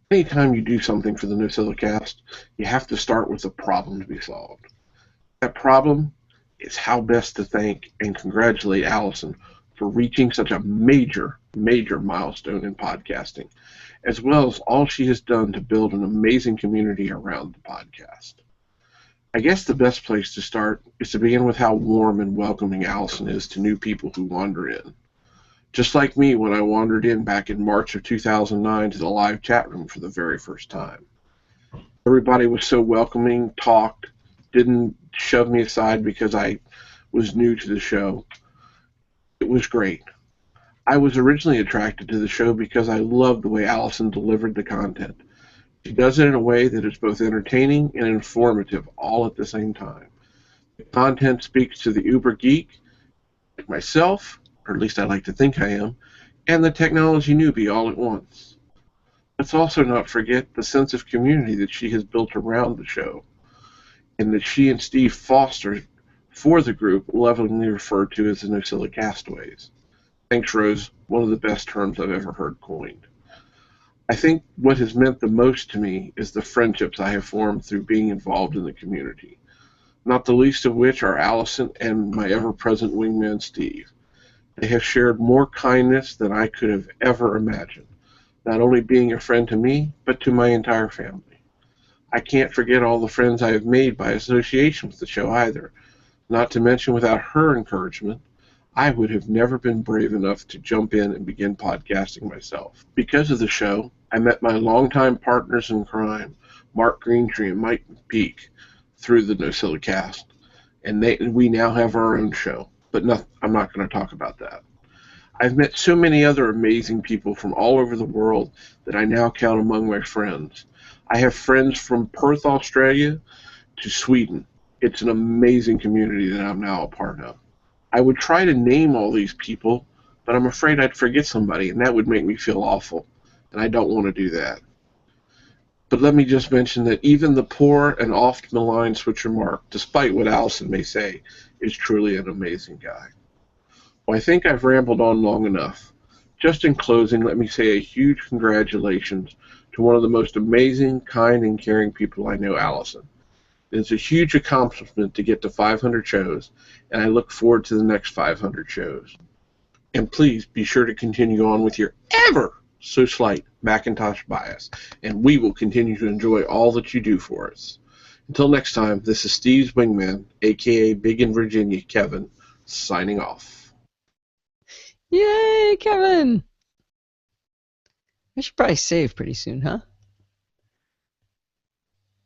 Anytime you do something for the NosillaCast, you have to start with a problem to be solved. That problem is how best to thank and congratulate Allison for reaching such a major, major milestone in podcasting, as well as all she has done to build an amazing community around the podcast. I guess the best place to start is to begin with how warm and welcoming Allison is to new people who wander in. Just like me when I wandered in back in March of 2009 to the live chat room for the very first time. Everybody was so welcoming, talked, didn't shove me aside because I was new to the show. It was great. I was originally attracted to the show because I loved the way Allison delivered the content. She does it in a way that is both entertaining and informative all at the same time. The content speaks to the uber geek, like myself, or at least I like to think I am, and the technology newbie all at once. Let's also not forget the sense of community that she has built around the show, and that she and Steve foster for the group, lovingly referred to as the NosillaCastaways. Thanks, Rose, one of the best terms I've ever heard coined. I think what has meant the most to me is the friendships I have formed through being involved in the community, not the least of which are Allison and my ever-present wingman, Steve. They have shared more kindness than I could have ever imagined, not only being a friend to me, but to my entire family. I can't forget all the friends I have made by association with the show either, not to mention without her encouragement, I would have never been brave enough to jump in and begin podcasting myself. Because of the show, I met my longtime partners in crime, Mark Greentree and Mike Peak, through the NosillaCast, and we now have our own show. But I'm not going to talk about that. I've met so many other amazing people from all over the world that I now count among my friends. I have friends from Perth, Australia, to Sweden. It's an amazing community that I'm now a part of. I would try to name all these people, but I'm afraid I'd forget somebody, and that would make me feel awful, and I don't want to do that. But let me just mention that even the poor and oft maligned Switcher Mark, despite what Allison may say, is truly an amazing guy. Well, I think I've rambled on long enough. Just in closing, let me say a huge congratulations to one of the most amazing, kind, and caring people I know, Allison. It's a huge accomplishment to get to 500 shows, and I look forward to the next 500 shows. And please be sure to continue on with your ever so slight Macintosh bias, and we will continue to enjoy all that you do for us. Until next time, this is Steve's wingman, a.k.a. Big in Virginia, Kevin, signing off. Yay, Kevin! I should probably save pretty soon, huh?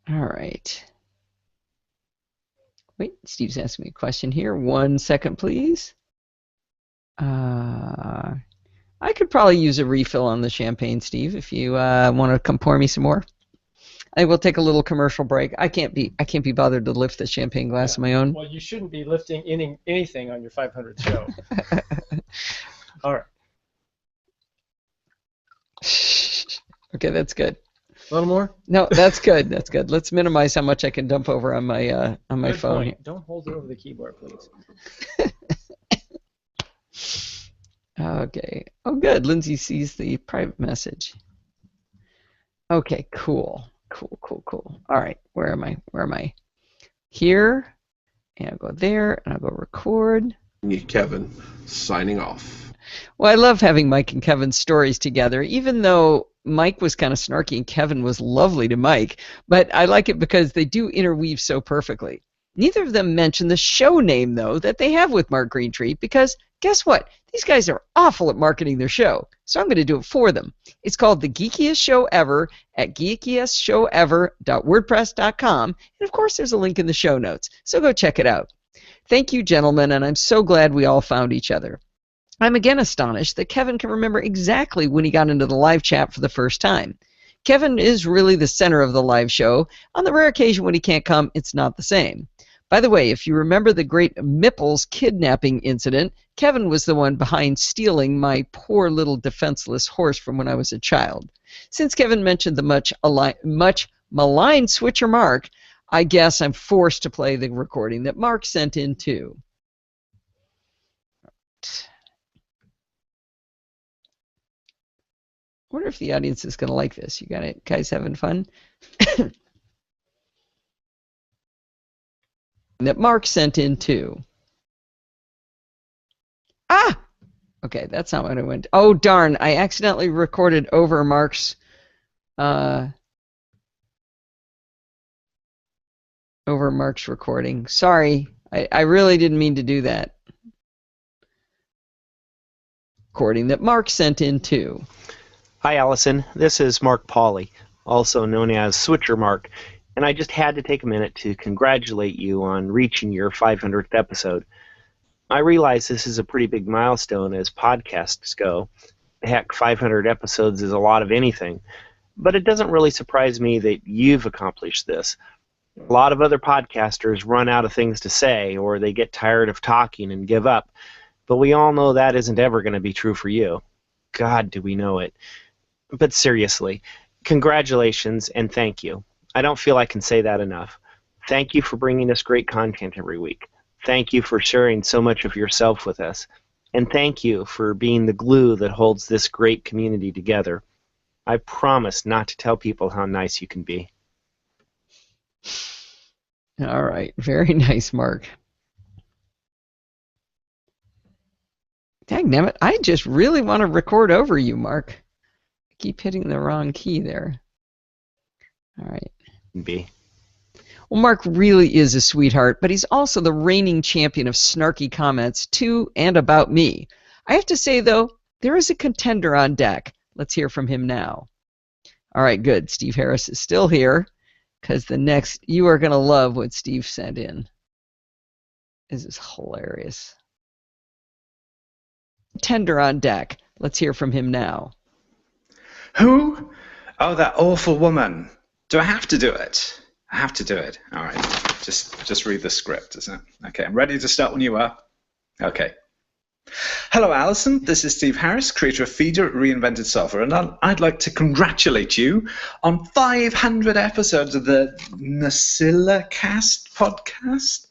All right. Wait, Steve's asking me a question here. 1 second, please. I could probably use a refill on the champagne, Steve, if you want to come pour me some more. I will take a little commercial break. I can't be bothered to lift the champagne glass on my own. Well, you shouldn't be lifting anything on your 500th show. All right. Okay, that's good. A little more? No, that's good. That's good. Let's minimize how much I can dump over on my Good phone. point. Don't hold it over the keyboard, please. Okay. Oh, good. Lindsay sees the private message. Okay, cool. Cool. All right, where am I? Here, and I'll go there, and I'll go record. Kevin, signing off. Well, I love having Mike and Kevin's stories together, even though Mike was kind of snarky and Kevin was lovely to Mike. But I like it because they do interweave so perfectly. Neither of them mention the show name, though, that they have with Mark Greentree, because guess what? These guys are awful at marketing their show, so I'm going to do it for them. It's called The Geekiest Show Ever at geekiestshowever.wordpress.com, and of course there's a link in the show notes, so go check it out. Thank you, gentlemen, and I'm so glad we all found each other. I'm again astonished that Kevin can remember exactly when he got into the live chat for the first time. Kevin is really the center of the live show. On the rare occasion when he can't come, it's not the same. By the way, if you remember the great Mipples kidnapping incident, Kevin was the one behind stealing my poor little defenseless horse from when I was a child. Since Kevin mentioned the much maligned Switcher Mark, I guess I'm forced to play the recording that Mark sent in too. I wonder if the audience is going to like this. You got it, guys having fun? That Mark sent in too. Ah! Okay, that's not what I went. Oh, darn. I accidentally recorded over Mark's recording. Sorry. I really didn't mean to do that. Recording that Mark sent in too. Hi, Allison. This is Mark Pauley, also known as Switcher Mark, and I just had to take a minute to congratulate you on reaching your 500th episode. I realize this is a pretty big milestone as podcasts go. Heck, 500 episodes is a lot of anything, but it doesn't really surprise me that you've accomplished this. A lot of other podcasters run out of things to say, or they get tired of talking and give up, but we all know that isn't ever going to be true for you. God, do we know it. But seriously, congratulations and thank you. I don't feel I can say that enough. Thank you for bringing us great content every week. Thank you for sharing so much of yourself with us. And thank you for being the glue that holds this great community together. I promise not to tell people how nice you can be. All right. Very nice, Mark. Dangnammit, I just really want to record over you, Mark. I keep hitting the wrong key there. All right. B. Well, Mark really is a sweetheart, but he's also the reigning champion of snarky comments to and about me. I have to say, though, there is a contender on deck. Let's hear from him now. All right, good. Steve Harris is still here because the next, you are going to love what Steve sent in. This is hilarious. Tender on deck. Let's hear from him now. Who? Oh, that awful woman. Do I have to do it? I have to do it. All right. Just read the script, isn't it? Okay, I'm ready to start when you are. Okay. Hello, Alison. This is Steve Harris, creator of Feeder at Reinvented Software, and I'd like to congratulate you on 500 episodes of the NosillaCast podcast.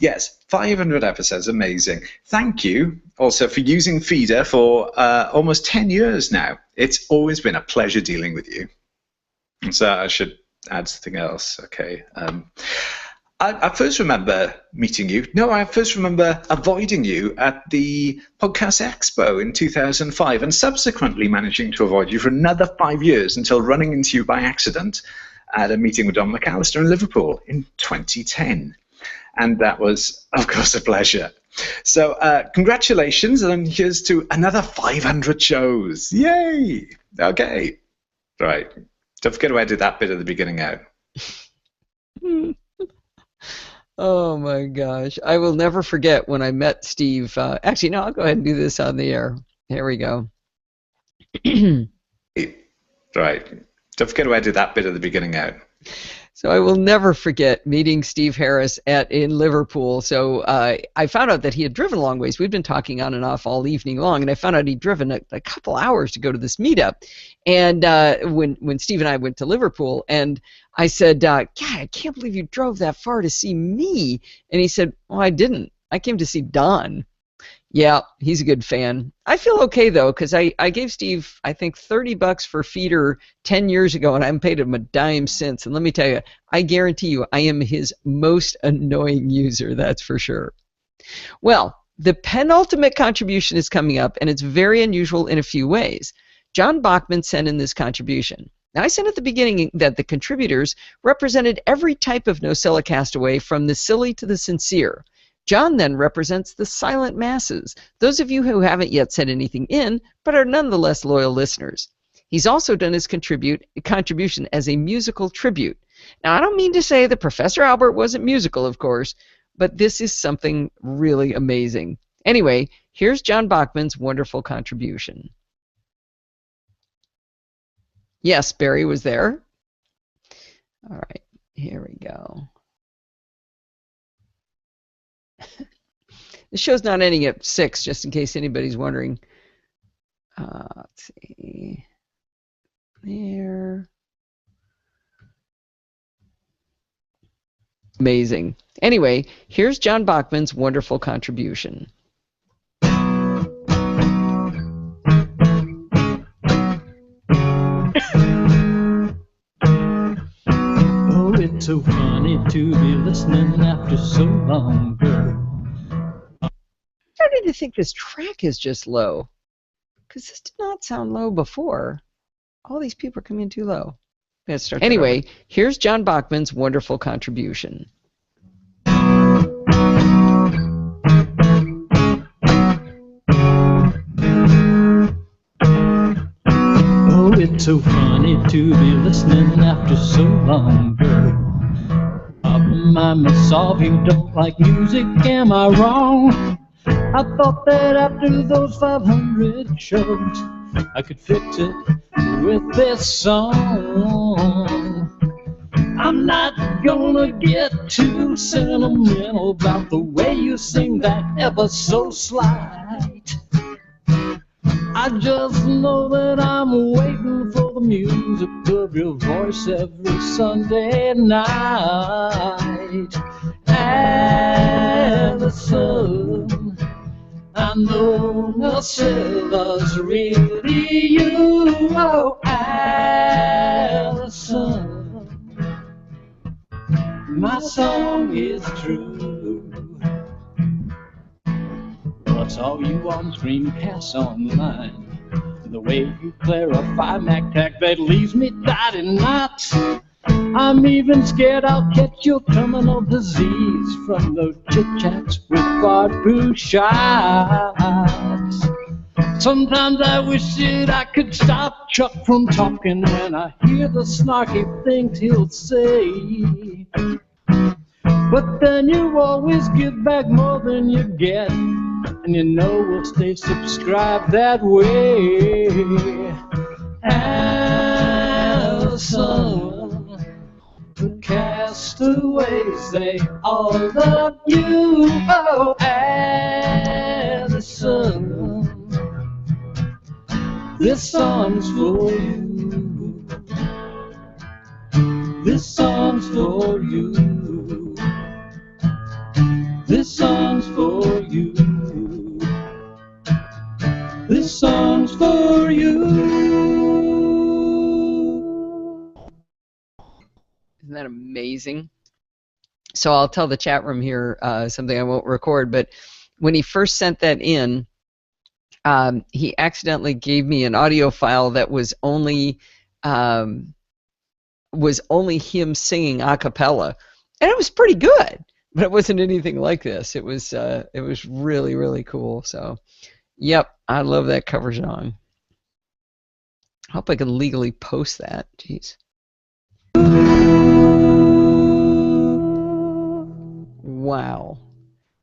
Yes, 500 episodes. Amazing. Thank you also for using Feeder for almost 10 years now. It's always been a pleasure dealing with you. So I should add something else. Okay. I first remember meeting you. No, I first remember avoiding you at the Podcast Expo in 2005 and subsequently managing to avoid you for another 5 years until running into you by accident at a meeting with Don McAllister in Liverpool in 2010. And that was, of course, a pleasure. So congratulations, and here's to another 500 shows. Yay! Okay. Right. Don't forget to edit that bit at the beginning out. Oh my gosh. I will never forget when I met Steve. Actually, no, I'll go ahead and do this on the air. Here we go. Right. Don't forget to edit that bit at the beginning out. So I will never forget meeting Steve Harris in Liverpool. So I found out that he had driven a long ways. We'd been talking on and off all evening long, and I found out he'd driven a couple hours to go to this meetup. And when Steve and I went to Liverpool, and I said, God, I can't believe you drove that far to see me. And he said, well, I didn't. I came to see Don. Yeah, he's a good fan. I feel okay, though, because I gave Steve, I think, $30 for Feeder 10 years ago, and I haven't paid him a dime since. And let me tell you, I guarantee you I am his most annoying user, that's for sure. Well, the penultimate contribution is coming up, and it's very unusual in a few ways. John Bachman sent in this contribution. Now, I said at the beginning that the contributors represented every type of NosillaCastaway, from the silly to the sincere. John then represents the silent masses, those of you who haven't yet sent anything in, but are nonetheless loyal listeners. He's also done his contribution as a musical tribute. Now, I don't mean to say that Professor Albert wasn't musical, of course, but this is something really amazing. Anyway, here's John Bachman's wonderful contribution. Yes, Barry was there. All right, here we go. The show's not ending at 6, just in case anybody's wondering. Let's see. There. Amazing. Anyway, here's John Bachman's wonderful contribution. Oh, it's so funny to be listening after so long, girl. I'm starting to think this track is just low, because this did not sound low before. All these people are coming in too low. Anyway, here's John Bachman's wonderful contribution. Oh, it's so funny to be listening after so long, girl. Mind me, solve you don't like music, am I wrong? I thought that after those 500 shows, I could fix it with this song. I'm not gonna get too sentimental about the way you sing that ever so slight. I just know that I'm waiting for the music of your voice every Sunday night. Allison, I know Nosilla's really you. Oh, Allison, my song is true. I saw you on Screencast Online. The way you clarify MacTac that leaves me dyed in knots. I'm even scared I'll catch your terminal disease from those chit-chats with Bart Bouchard. Sometimes I wish that I could stop Chuck from talking when I hear the snarky things he'll say. But then you always give back more than you get, and you know we'll stay subscribed that way. Allison, the castaways, they all love you. Oh, Allison, this song's for you. This song's for you. This song's for you. This song's for you. Isn't that amazing? So I'll tell the chat room here something I won't record, but when he first sent that in, he accidentally gave me an audio file that was only him singing a cappella, and it was pretty good. But it wasn't anything like this. It was really, really cool. So, yep, I love that cover song. I hope I can legally post that. Jeez. Wow.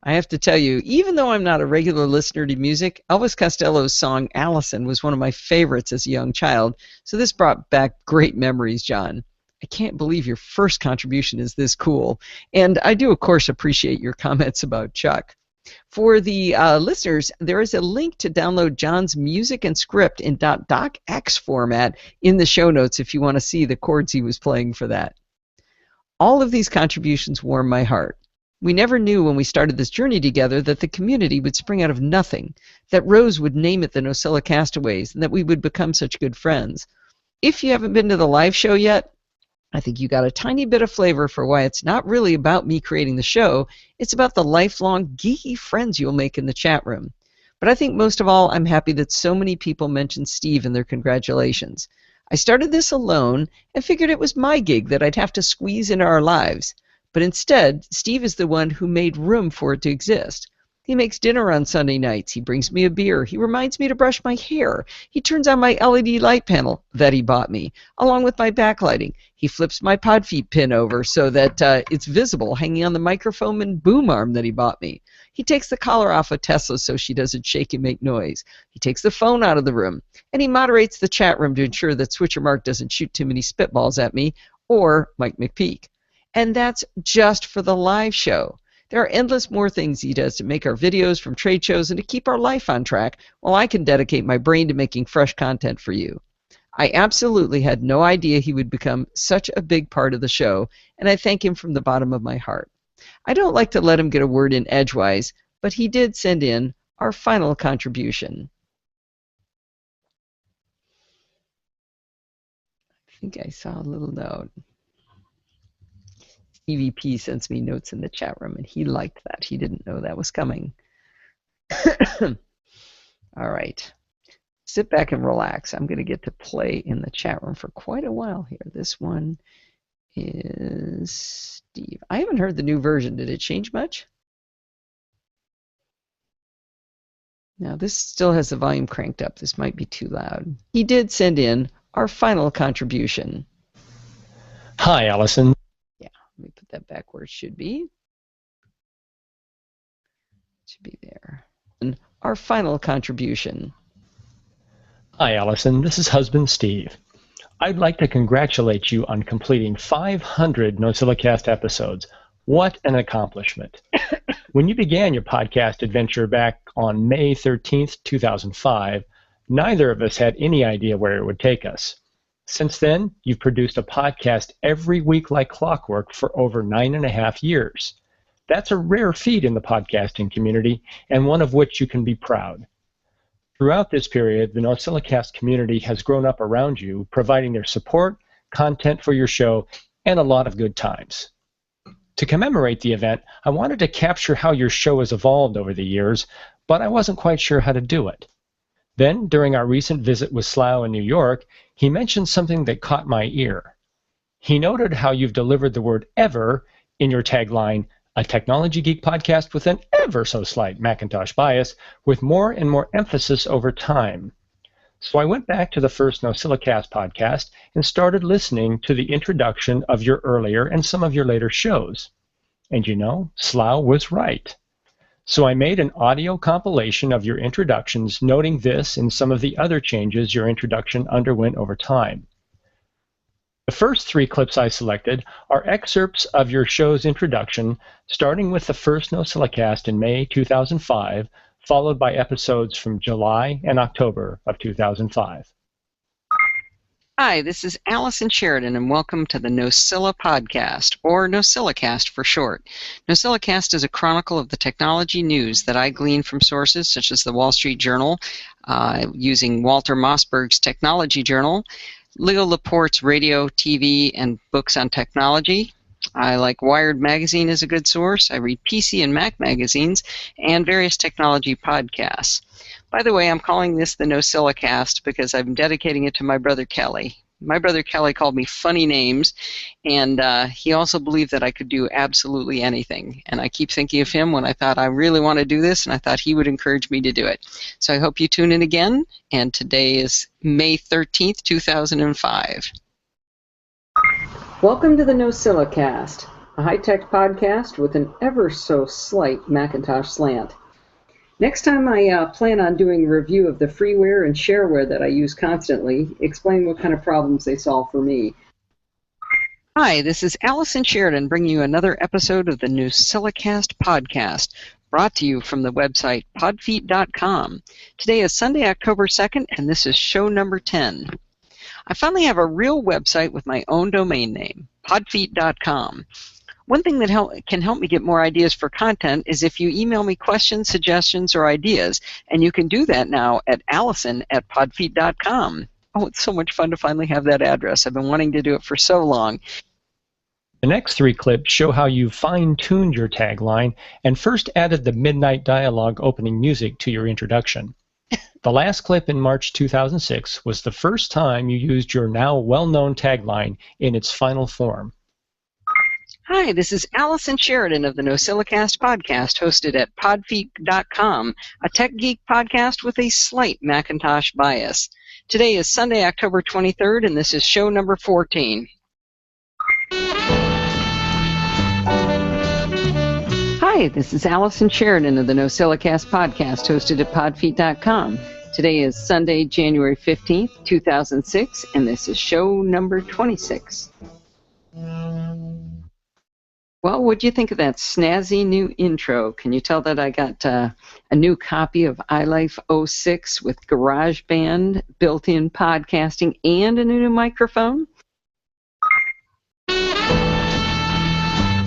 I have to tell you, even though I'm not a regular listener to music, Elvis Costello's song Allison was one of my favorites as a young child. So this brought back great memories, John. I can't believe your first contribution is this cool. And I do, of course, appreciate your comments about Chuck. For the listeners, there is a link to download John's music and script in .docx format in the show notes if you want to see the chords he was playing for that. All of these contributions warm my heart. We never knew when we started this journey together that the community would spring out of nothing, that Rose would name it the Nosilla Castaways, and that we would become such good friends. If you haven't been to the live show yet, I think you got a tiny bit of flavor for why it's not really about me creating the show. It's about the lifelong geeky friends you'll make in the chat room. But I think most of all, I'm happy that so many people mentioned Steve in their congratulations. I started this alone and figured it was my gig that I'd have to squeeze into our lives. But instead, Steve is the one who made room for it to exist. He makes dinner on Sunday nights. He brings me a beer. He reminds me to brush my hair. He turns on my LED light panel that he bought me, along with my backlighting. He flips my Podfeet pin over so that it's visible, hanging on the microphone and boom arm that he bought me. He takes the collar off of Tesla so she doesn't shake and make noise. He takes the phone out of the room, and he moderates the chat room to ensure that Switcher Mark doesn't shoot too many spitballs at me or Mike McPeak. And that's just for the live show. There are endless more things he does to make our videos from trade shows and to keep our life on track, while I can dedicate my brain to making fresh content for you. I absolutely had no idea he would become such a big part of the show, and I thank him from the bottom of my heart. I don't like to let him get a word in edgewise, but he did send in our final contribution. I think I saw a little note. EVP sends me notes in the chat room, and he liked that. He didn't know that was coming. All right. Sit back and relax. I'm going to get to play in the chat room for quite a while here. This one is Steve. I haven't heard the new version. Did it change much? Now, this still has the volume cranked up. This might be too loud. He did send in our final contribution. Hi, Allison. Let me put that back where it should be. It should be there. And our final contribution. Hi, Allison. This is husband Steve. I'd like to congratulate you on completing 500 NosillaCast episodes. What an accomplishment. When you began your podcast adventure back on May 13th, 2005, neither of us had any idea where it would take us. Since then, you've produced a podcast every week like clockwork for over 9.5 years. That's a rare feat in the podcasting community, and one of which you can be proud. Throughout this period, the NosillaCast community has grown up around you, providing their support, content for your show, and a lot of good times. To commemorate the event, I wanted to capture how your show has evolved over the years, but I wasn't quite sure how to do it. Then, during our recent visit with Slough in New York, he mentioned something that caught my ear. He noted how you've delivered the word ever in your tagline, a Technology Geek podcast with an ever so slight Macintosh bias, with more and more emphasis over time. So I went back to the first NosillaCast podcast and started listening to the introduction of your earlier and some of your later shows. And you know, Slough was right. So I made an audio compilation of your introductions, noting this and some of the other changes your introduction underwent over time. The first 3 clips I selected are excerpts of your show's introduction, starting with the first NosillaCast in May 2005, followed by episodes from July and October of 2005. Hi, this is Allison Sheridan, and welcome to the Nosilla Podcast, or NosillaCast for short. NosillaCast is a chronicle of the technology news that I glean from sources such as the Wall Street Journal, using Walter Mossberg's Technology Journal, Leo Laporte's radio, TV, and books on technology. I like Wired Magazine as a good source. I read PC and Mac magazines and various technology podcasts. By the way, I'm calling this the NosillaCast because I'm dedicating it to my brother Kelly. My brother Kelly called me funny names, and he also believed that I could do absolutely anything. And I keep thinking of him when I thought I really want to do this, and I thought he would encourage me to do it. So I hope you tune in again, and today is May 13th, 2005. Welcome to the NosillaCast, a high-tech podcast with an ever-so-slight Macintosh slant. Next time I plan on doing a review of the freeware and shareware that I use constantly, explain what kind of problems they solve for me. Hi, this is Allison Sheridan bringing you another episode of the NosillaCast podcast, brought to you from the website podfeet.com. Today is Sunday, October 2nd, and this is show number 10. I finally have a real website with my own domain name, podfeet.com. One thing that can help me get more ideas for content is if you email me questions, suggestions, or ideas, and you can do that now at allison@podfeet.com. Oh, it's so much fun to finally have that address. I've been wanting to do it for so long. The next 3 clips show how you fine-tuned your tagline and first added the Midnight Dialogue opening music to your introduction. The last clip in March 2006 was the first time you used your now well-known tagline in its final form. Hi, this is Allison Sheridan of the NosillaCast podcast, hosted at podfeet.com, a tech geek podcast with a slight Macintosh bias. Today is Sunday, October 23rd, and this is show number 14. Hi, this is Allison Sheridan of the NosillaCast podcast, hosted at podfeet.com. Today is Sunday, January 15th, 2006, and this is show number 26. Well, what do you think of that snazzy new intro? Can you tell that I got a new copy of iLife 06 with GarageBand, built-in podcasting, and a new microphone?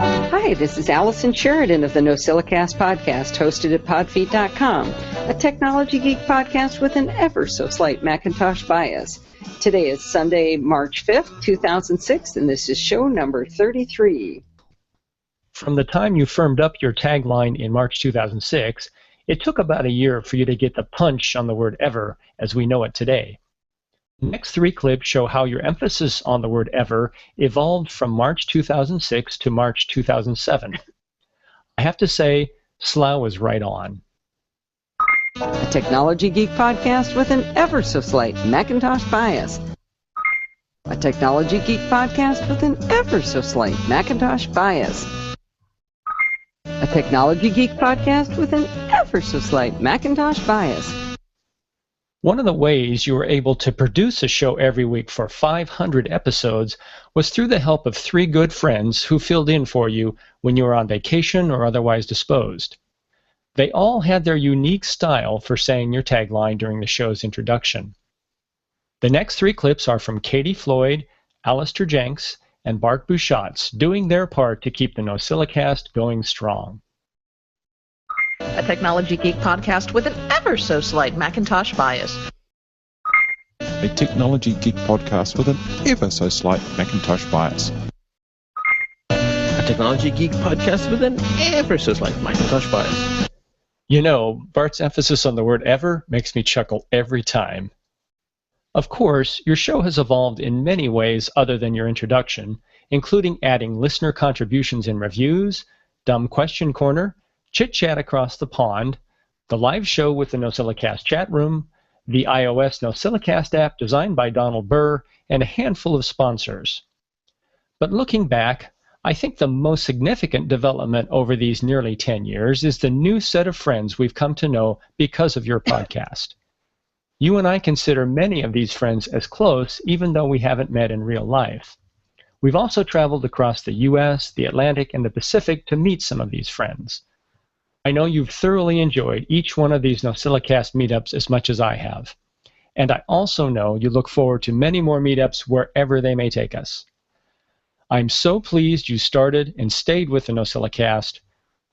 Hi, this is Allison Sheridan of the NosillaCast podcast, hosted at podfeet.com, a technology geek podcast with an ever-so-slight Macintosh bias. Today is Sunday, March 5th, 2006, and this is show number 33. From the time you firmed up your tagline in March 2006, it took about a year for you to get the punch on the word ever as we know it today. The next 3 clips show how your emphasis on the word ever evolved from March 2006 to March 2007. I have to say, Slough was right on. A Technology Geek podcast with an ever-so-slight Macintosh bias. A Technology Geek podcast with an ever-so-slight Macintosh bias. A Technology Geek podcast with an ever-so-slight Macintosh bias. One of the ways you were able to produce a show every week for 500 episodes was through the help of 3 good friends who filled in for you when you were on vacation or otherwise disposed. They all had their unique style for saying your tagline during the show's introduction. The next 3 clips are from Katie Floyd, Alistair Jenks, and Bart Bouchatz doing their part to keep the NosillaCast going strong. A Technology Geek podcast with an ever-so-slight Macintosh bias. A Technology Geek podcast with an ever-so-slight Macintosh bias. A Technology Geek podcast with an ever-so-slight Macintosh bias. You know, Bart's emphasis on the word ever makes me chuckle every time. Of course, your show has evolved in many ways other than your introduction, including adding listener contributions and reviews, Dumb Question Corner, Chit Chat Across the Pond, the live show with the NosillaCast chat room, the iOS NosillaCast app designed by Donald Burr, and a handful of sponsors. But looking back, I think the most significant development over these nearly 10 years is the new set of friends we've come to know because of your podcast. You and I consider many of these friends as close, even though we haven't met in real life. We've also traveled across the U.S., the Atlantic, and the Pacific to meet some of these friends. I know you've thoroughly enjoyed each one of these NosillaCast meetups as much as I have. And I also know you look forward to many more meetups wherever they may take us. I'm so pleased you started and stayed with the NosillaCast,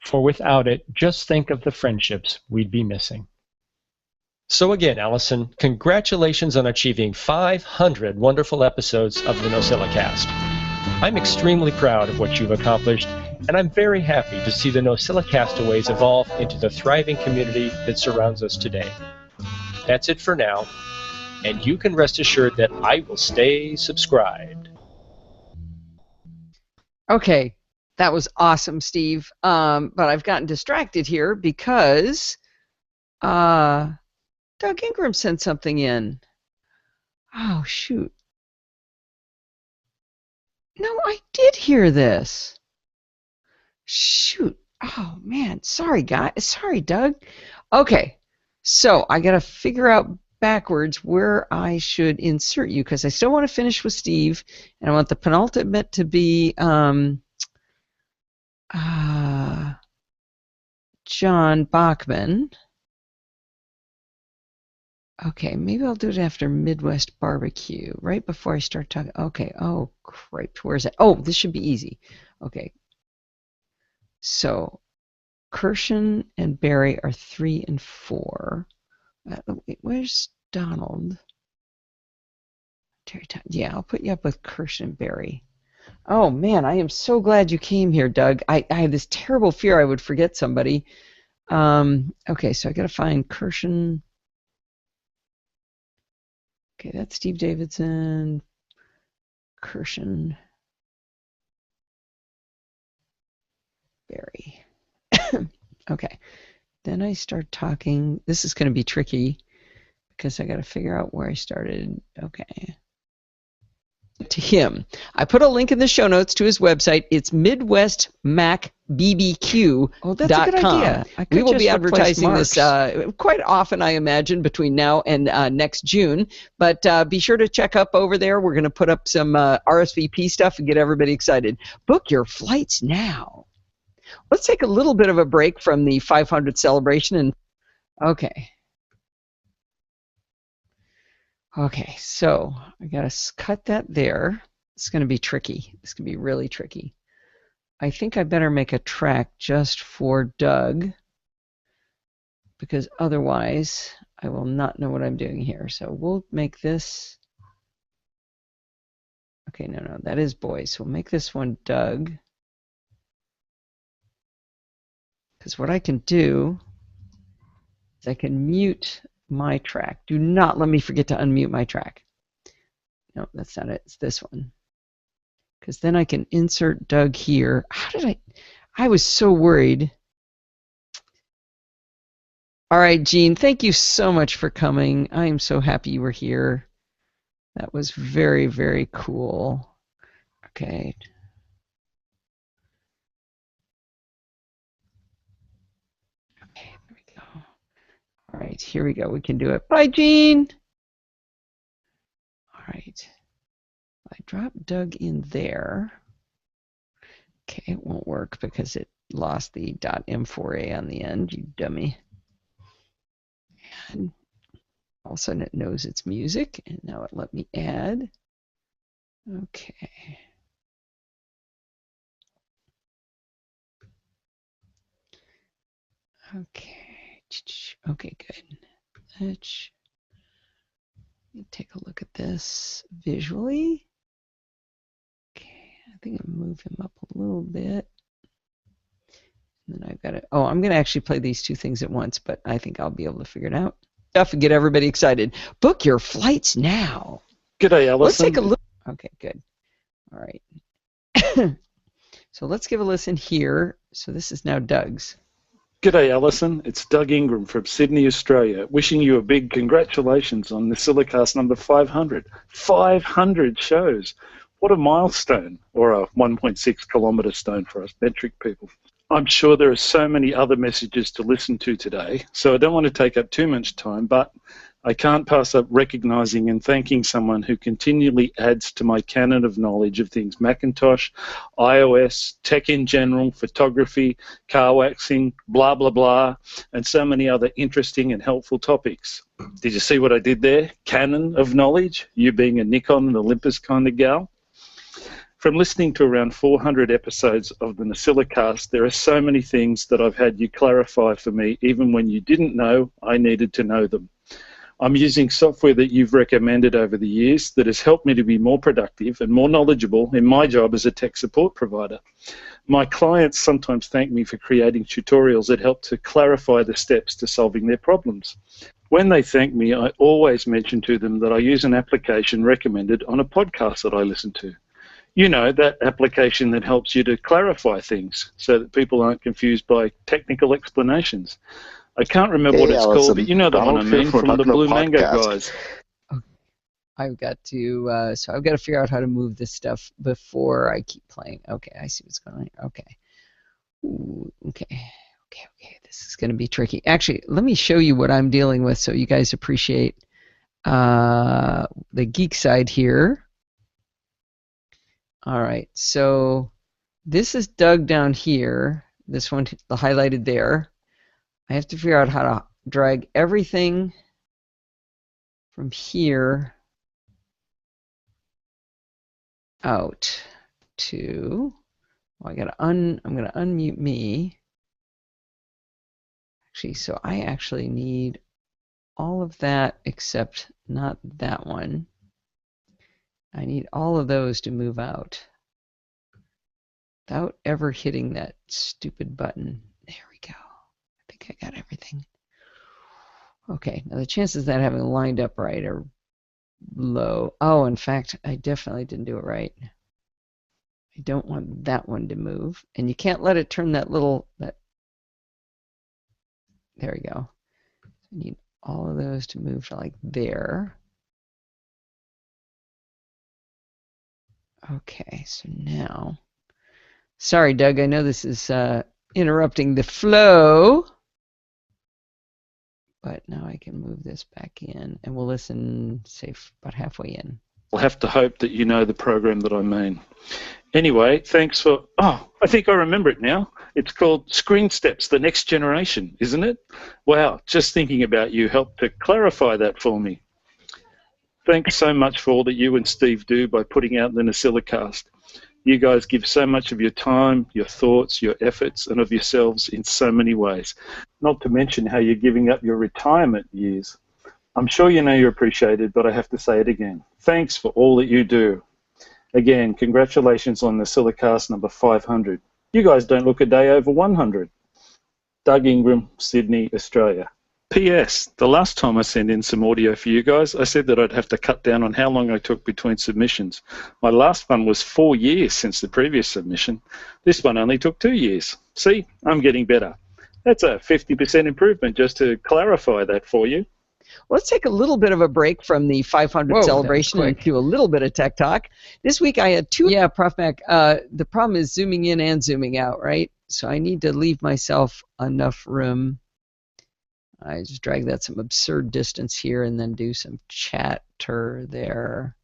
for without it, just think of the friendships we'd be missing. So again, Allison, congratulations on achieving 500 wonderful episodes of the NosillaCast. I'm extremely proud of what you've accomplished, and I'm very happy to see the NosillaCastaways evolve into the thriving community that surrounds us today. That's it for now, and you can rest assured that I will stay subscribed. Okay, that was awesome, Steve. But I've gotten distracted here because Doug Ingram sent something in. Oh, shoot. No, I did hear this. Shoot. Oh, man. Sorry, guys. Sorry, Doug. Okay, so I got to figure out backwards where I should insert you, because I still want to finish with Steve, and I want the penultimate to be John Bachman. Okay, maybe I'll do it after Midwest Barbecue, right before I start talking. Okay, oh, crap, where is it? Oh, this should be easy. Okay, so Kirshen and Barry are 3 and 4. Wait, where's Donald? Yeah, I'll put you up with Kirshen and Barry. Oh, man, I am so glad you came here, Doug. I had this terrible fear I would forget somebody. Okay, so I got to find Kirshen. Okay, that's Steve Davidson. Kirshen. Barry. Okay. Then I start talking. This is going to be tricky because I got to figure out where I started. Okay. To him. I put a link in the show notes to his website. It's MidwestMacBBQ.com. Oh, that's a good idea. We will be advertising this quite often, I imagine, between now and next June. But be sure to check up over there. We're going to put up some RSVP stuff and get everybody excited. Book your flights now. Let's take a little bit of a break from the 500th celebration. And okay. Okay, so I got to cut that there. It's going to be tricky. It's going to be really tricky. I think I better make a track just for Doug, because otherwise I will not know what I'm doing here. So we'll make this. Okay, no, that is boys. So we'll make this one Doug. Because what I can do is I can mute my track. Do not let me forget to unmute my track. No, that's not it. It's this one. Because then I can insert Doug here. How did I was so worried. All right, Gene, thank you so much for coming. I am so happy you were here. That was very, very cool. Okay. All right, here we go. We can do it. Bye, Gene. All right. I drop Doug in there. Okay, it won't work because it lost the .m4a on the end, you dummy. And all of a sudden it knows it's music, and now it let me add. Okay. Okay. Okay, good. Let's take a look at this visually. Okay, I think I'll move him up a little bit. And then I've got to, I'm going to actually play these two things at once, but I think I'll be able to figure it out. Stuff and get everybody excited. Book your flights now. G'day, Allison. Let's take a look. Okay, good. All right. So let's give a listen here. So this is now Doug's. G'day, Alison. It's Doug Ingram from Sydney, Australia, wishing you a big congratulations on NosillaCast number 500. 500 shows. What a milestone, or a 1.6 kilometre stone for us metric people. I'm sure there are so many other messages to listen to today, so I don't want to take up too much time, but I can't pass up recognising and thanking someone who continually adds to my canon of knowledge of things Macintosh, iOS, tech in general, photography, car waxing, blah, blah, blah, and so many other interesting and helpful topics. Did you see what I did there? Canon of knowledge, you being a Nikon and Olympus kind of gal. From listening to around 400 episodes of the NosillaCast, there are so many things that I've had you clarify for me, even when you didn't know I needed to know them. I'm using software that you've recommended over the years that has helped me to be more productive and more knowledgeable in my job as a tech support provider. My clients sometimes thank me for creating tutorials that help to clarify the steps to solving their problems. When they thank me, I always mention to them that I use an application recommended on a podcast that I listen to. You know, that application that helps you to clarify things so that people aren't confused by technical explanations. I can't remember what it's called, but you know the one I mean, from the Blue Mango guys. I've got to, so I've got to figure out how to move this stuff before I keep playing. Okay, I see what's going on here. Okay. Ooh, okay. This is going to be tricky. Actually, let me show you what I'm dealing with so you guys appreciate the geek side here. All right, so this is Doug down here. This one, the highlighted there. I have to figure out how to drag everything from here out to, well, I'm gonna unmute me. Actually, so I actually need all of that except not that one. I need all of those to move out without ever hitting that stupid button. There we go. I think I got everything. Okay, now the chances of that having lined up right are low. Oh, in fact, I definitely didn't do it right. I don't want that one to move. And you can't let it turn that little, there we go. I need all of those to move to like there. Okay, so now, sorry, Doug, I know this is interrupting the flow, but now I can move this back in, and we'll listen, say, about halfway in. I'll have to hope that you know the program that I mean. Anyway, thanks for, I think I remember it now. It's called Screen Steps, the Next Generation, isn't it? Wow, just thinking about you helped to clarify that for me. Thanks so much for all that you and Steve do by putting out the NosillaCast. You guys give so much of your time, your thoughts, your efforts, and of yourselves in so many ways. Not to mention how you're giving up your retirement years. I'm sure you know you're appreciated, but I have to say it again. Thanks for all that you do. Again, congratulations on the NosillaCast number 500. You guys don't look a day over 100. Doug Ingram, Sydney, Australia. P.S. The last time I sent in some audio for you guys, I said that I'd have to cut down on how long I took between submissions. My last one was 4 years since the previous submission. This one only took 2 years. See, I'm getting better. That's a 50% improvement, just to clarify that for you. Let's take a little bit of a break from the 500 celebration and do a little bit of tech talk. This week I had two. Yeah, Prof. Mac, the problem is zooming in and zooming out, right? So I need to leave myself enough room. I just drag that some absurd distance here and then do some chatter there.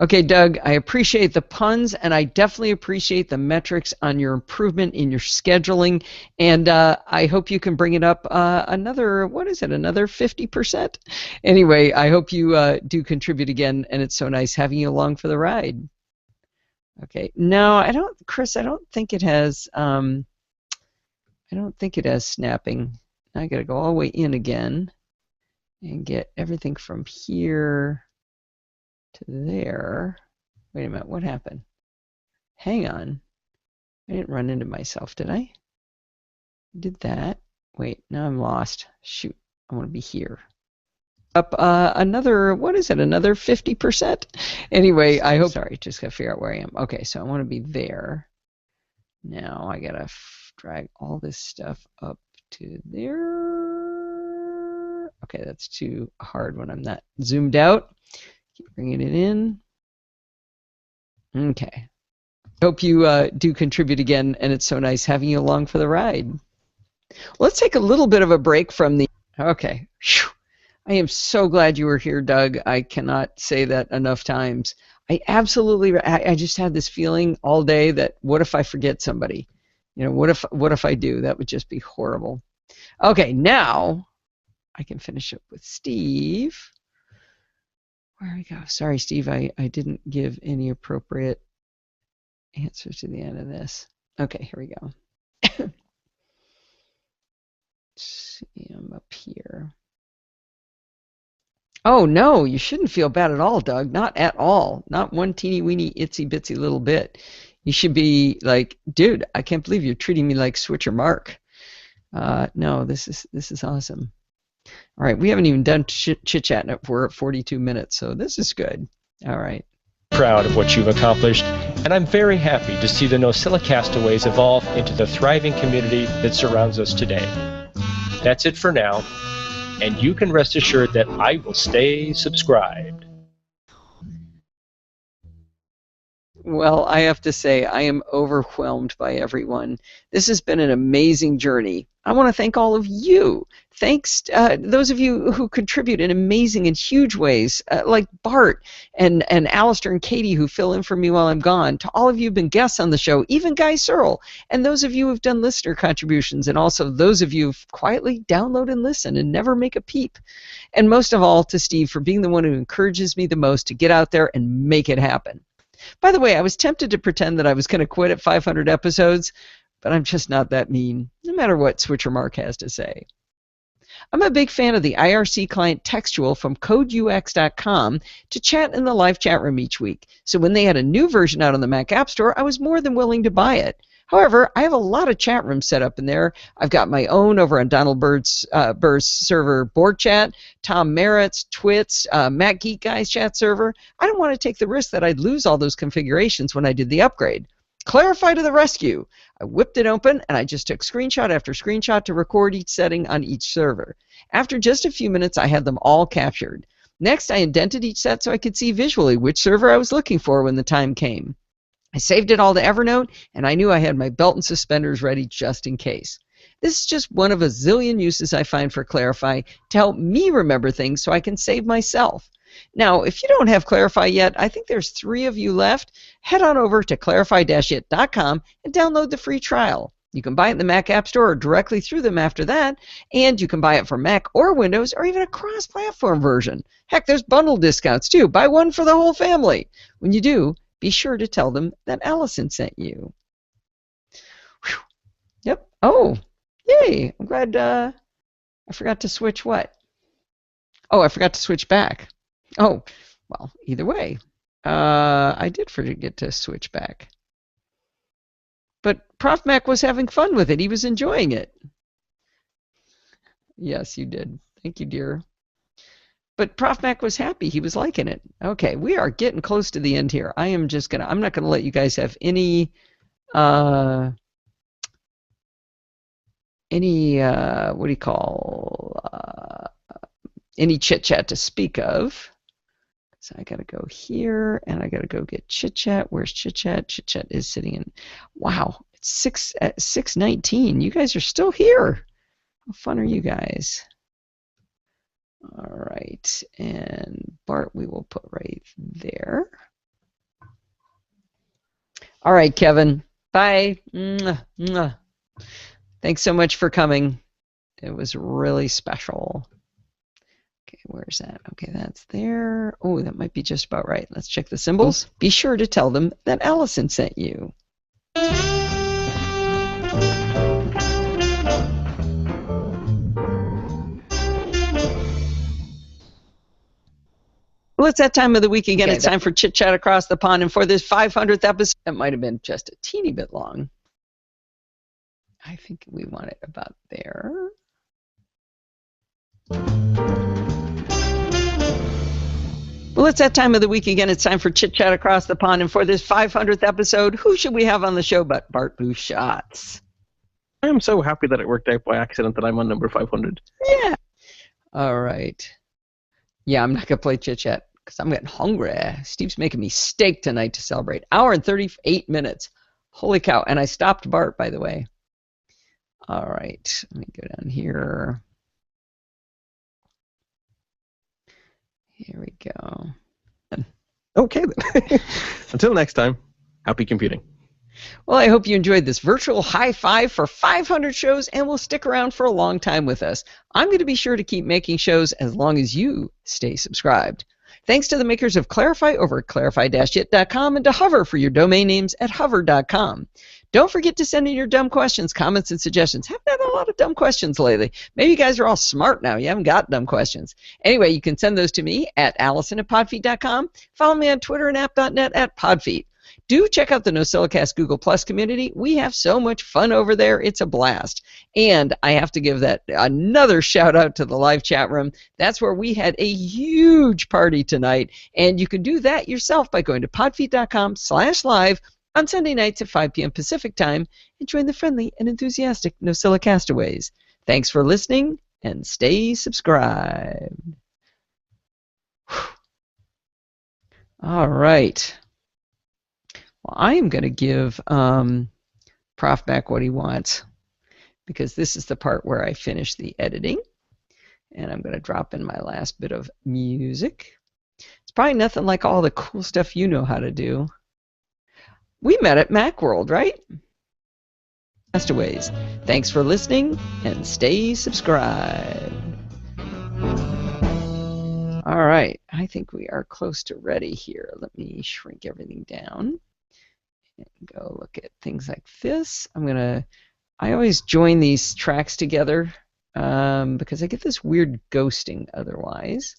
Okay, Doug, I appreciate the puns, and I definitely appreciate the metrics on your improvement in your scheduling, and I hope you can bring it up another 50%? Anyway, I hope you do contribute again, and it's so nice having you along for the ride. Okay, no, Chris, I don't think it has, I don't think it has snapping. I got to go all the way in again and get everything from here to there. Wait a minute, what happened? Hang on. I didn't run into myself, did I? I did that. Wait, now I'm lost. Shoot, I want to be here. up another, what is it, another 50%? Anyway, I hope, sorry, just got to figure out where I am. Okay, so I want to be there. Now I got to drag all this stuff up to there. Okay, that's too hard when I'm not zoomed out. Keep bringing it in. Okay. Hope you do contribute again, and it's so nice having you along for the ride. Let's take a little bit of a break from the... Okay. Whew. I am so glad you were here, Doug. I cannot say that enough times. I just had this feeling all day that what if I forget somebody? You know, what if I do? That would just be horrible. Okay, now I can finish up with Steve. Where we go? Sorry, Steve, I didn't give any appropriate answers to the end of this. Okay, here we go. Let's see, I'm up here. Oh, no, you shouldn't feel bad at all, Doug. Not at all. Not one teeny weeny itsy bitsy little bit. You should be like, dude, I can't believe you're treating me like Switcher Mark. No, this is awesome. All right, we haven't even done chit-chat. We're at 42 minutes, so this is good. All right. Proud of what you've accomplished, and I'm very happy to see the NosillaCastaways evolve into the thriving community that surrounds us today. That's it for now, and you can rest assured that I will stay subscribed. Well, I have to say, I am overwhelmed by everyone. This has been an amazing journey. I want to thank all of you. Thanks those of you who contribute in amazing and huge ways, like Bart and Alistair and Katie, who fill in for me while I'm gone. To all of you who've been guests on the show, even Guy Searle, and those of you who've done listener contributions, and also those of you who've quietly download and listen and never make a peep. And most of all, to Steve for being the one who encourages me the most to get out there and make it happen. By the way, I was tempted to pretend that I was going to quit at 500 episodes, but I'm just not that mean, no matter what Switcher Mark has to say. I'm a big fan of the IRC client Textual from CodeUX.com to chat in the live chat room each week. So when they had a new version out on the Mac App Store, I was more than willing to buy it. However, I have a lot of chat rooms set up in there. I've got my own over on Donald Burr's server Board Chat, Tom Merritt's, Twit's, Mac Geek Guy's chat server. I don't want to take the risk that I'd lose all those configurations when I did the upgrade. Clarify to the rescue. I whipped it open and I just took screenshot after screenshot to record each setting on each server. After just a few minutes, I had them all captured. Next, I indented each set so I could see visually which server I was looking for when the time came. I saved it all to Evernote, and I knew I had my belt and suspenders ready just in case. This is just one of a zillion uses I find for Clarify to help me remember things so I can save myself. Now, if you don't have Clarify yet, I think there's 3 of you left. Head on over to clarify-it.com and download the free trial. You can buy it in the Mac App Store or directly through them after that, and you can buy it for Mac or Windows or even a cross-platform version. Heck, there's bundle discounts too. Buy one for the whole family. When you do, be sure to tell them that Allison sent you. Whew. Yep. Oh, yay. I'm glad I forgot to switch what? Oh, I forgot to switch back. Oh, well, either way. I did forget to switch back. But Prof Mac was having fun with it. He was enjoying it. Yes, you did. Thank you, dear. But Prof Mac was happy. He was liking it. Okay, we are getting close to the end here. I'm not gonna let you guys have any what do you call any chit chat to speak of. So I gotta go here and I gotta go get chit chat. Where's chit chat? Chit chat is sitting in. Wow, it's 6:19. You guys are still here. How fun are you guys? All right, and Bart we will put right there. All right, Kevin. Bye. Mwah, mwah. Thanks so much for coming. It was really special. Okay, where's that? Okay, that's there. Oh, that might be just about right. Let's check the symbols. Be sure to tell them that Allison sent you. Well, it's that time of the week again. Okay, it's time for Chit Chat Across the Pond. And for this 500th episode, that might have been just a teeny bit long. I think we want it about there. Well, it's that time of the week again. It's time for Chit Chat Across the Pond. And for this 500th episode, who should we have on the show but Bart Busschots? I am so happy that it worked out by accident that I'm on number 500. Yeah. All right. Yeah, I'm not going to play Chit Chat because I'm getting hungry. Steve's making me steak tonight to celebrate. Hour and 38 minutes. Holy cow. And I stopped Bart, by the way. All right. Let me go down here. Here we go. Okay, then. Until next time, happy computing. Well, I hope you enjoyed this virtual high five for 500 shows and will stick around for a long time with us. I'm going to be sure to keep making shows as long as you stay subscribed. Thanks to the makers of Clarify over at clarify-it.com and to Hover for your domain names at hover.com. Don't forget to send in your dumb questions, comments, and suggestions. Haven't had a lot of dumb questions lately. Maybe you guys are all smart now. You haven't got dumb questions. Anyway, you can send those to me at allison@podfeet.com. Follow me on Twitter and app.net at podfeet. Do check out the NosillaCast Google Plus community. We have so much fun over there. It's a blast. And I have to give that another shout out to the live chat room. That's where we had a huge party tonight. And you can do that yourself by going to podfeet.com/live on Sunday nights at 5 p.m. Pacific time and join the friendly and enthusiastic NosillaCastaways. Thanks for listening and stay subscribed. All right. Well, I am going to give Prof back what he wants because this is the part where I finish the editing. And I'm going to drop in my last bit of music. It's probably nothing like all the cool stuff you know how to do. We met at Macworld, right? Castaways. Thanks for listening and stay subscribed. All right. I think we are close to ready here. Let me shrink everything down and go look at things like this. I always join these tracks together because I get this weird ghosting otherwise.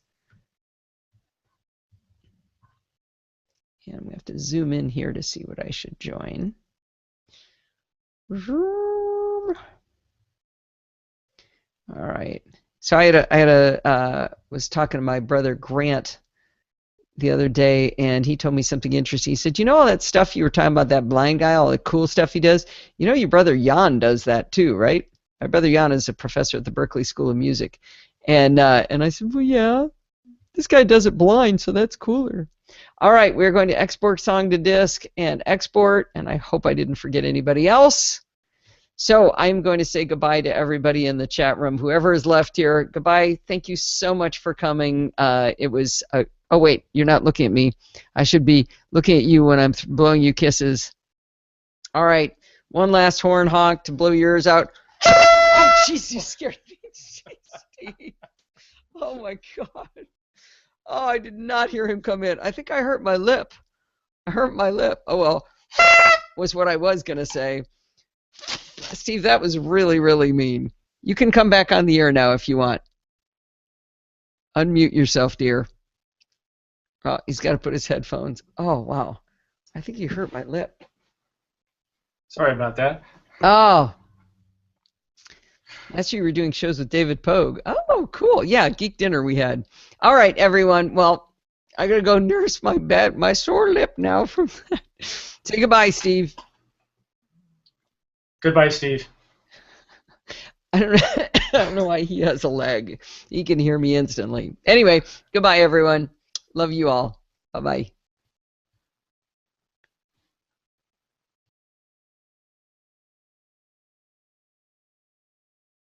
And I'm going to have to zoom in here to see what I should join. All right. So I was talking to my brother Grant the other day, and he told me something interesting. He said, "You know all that stuff you were talking about, that blind guy, all the cool stuff he does? You know your brother Jan does that too, right?" My brother Jan is a professor at the Berklee School of Music. And I said, "Well, yeah, this guy does it blind, so that's cooler." All right, we're going to export song to disk and export, and I hope I didn't forget anybody else. So I'm going to say goodbye to everybody in the chat room. Whoever is left here, goodbye. Thank you so much for coming. It was oh wait, you're not looking at me. I should be looking at you when I'm blowing you kisses. All right, one last horn honk to blow yours out. Oh, jeez, you scared me, Steve. Oh my God. Oh, I did not hear him come in. I think I hurt my lip. I hurt my lip. Oh, well, was what I was going to say. Steve, that was really, really mean. You can come back on the air now if you want. Unmute yourself, dear. Oh, he's got to put his headphones. Oh, wow. I think you hurt my lip. Sorry about that. Oh. That's you were doing shows with David Pogue. Oh, cool. Yeah, Geek Dinner we had. All right, everyone. Well, I got to go nurse my sore lip now from that. Say goodbye, Steve. Goodbye, Steve. I don't know why he has a lag. He can hear me instantly. Anyway, goodbye, everyone. Love you all. Bye-bye.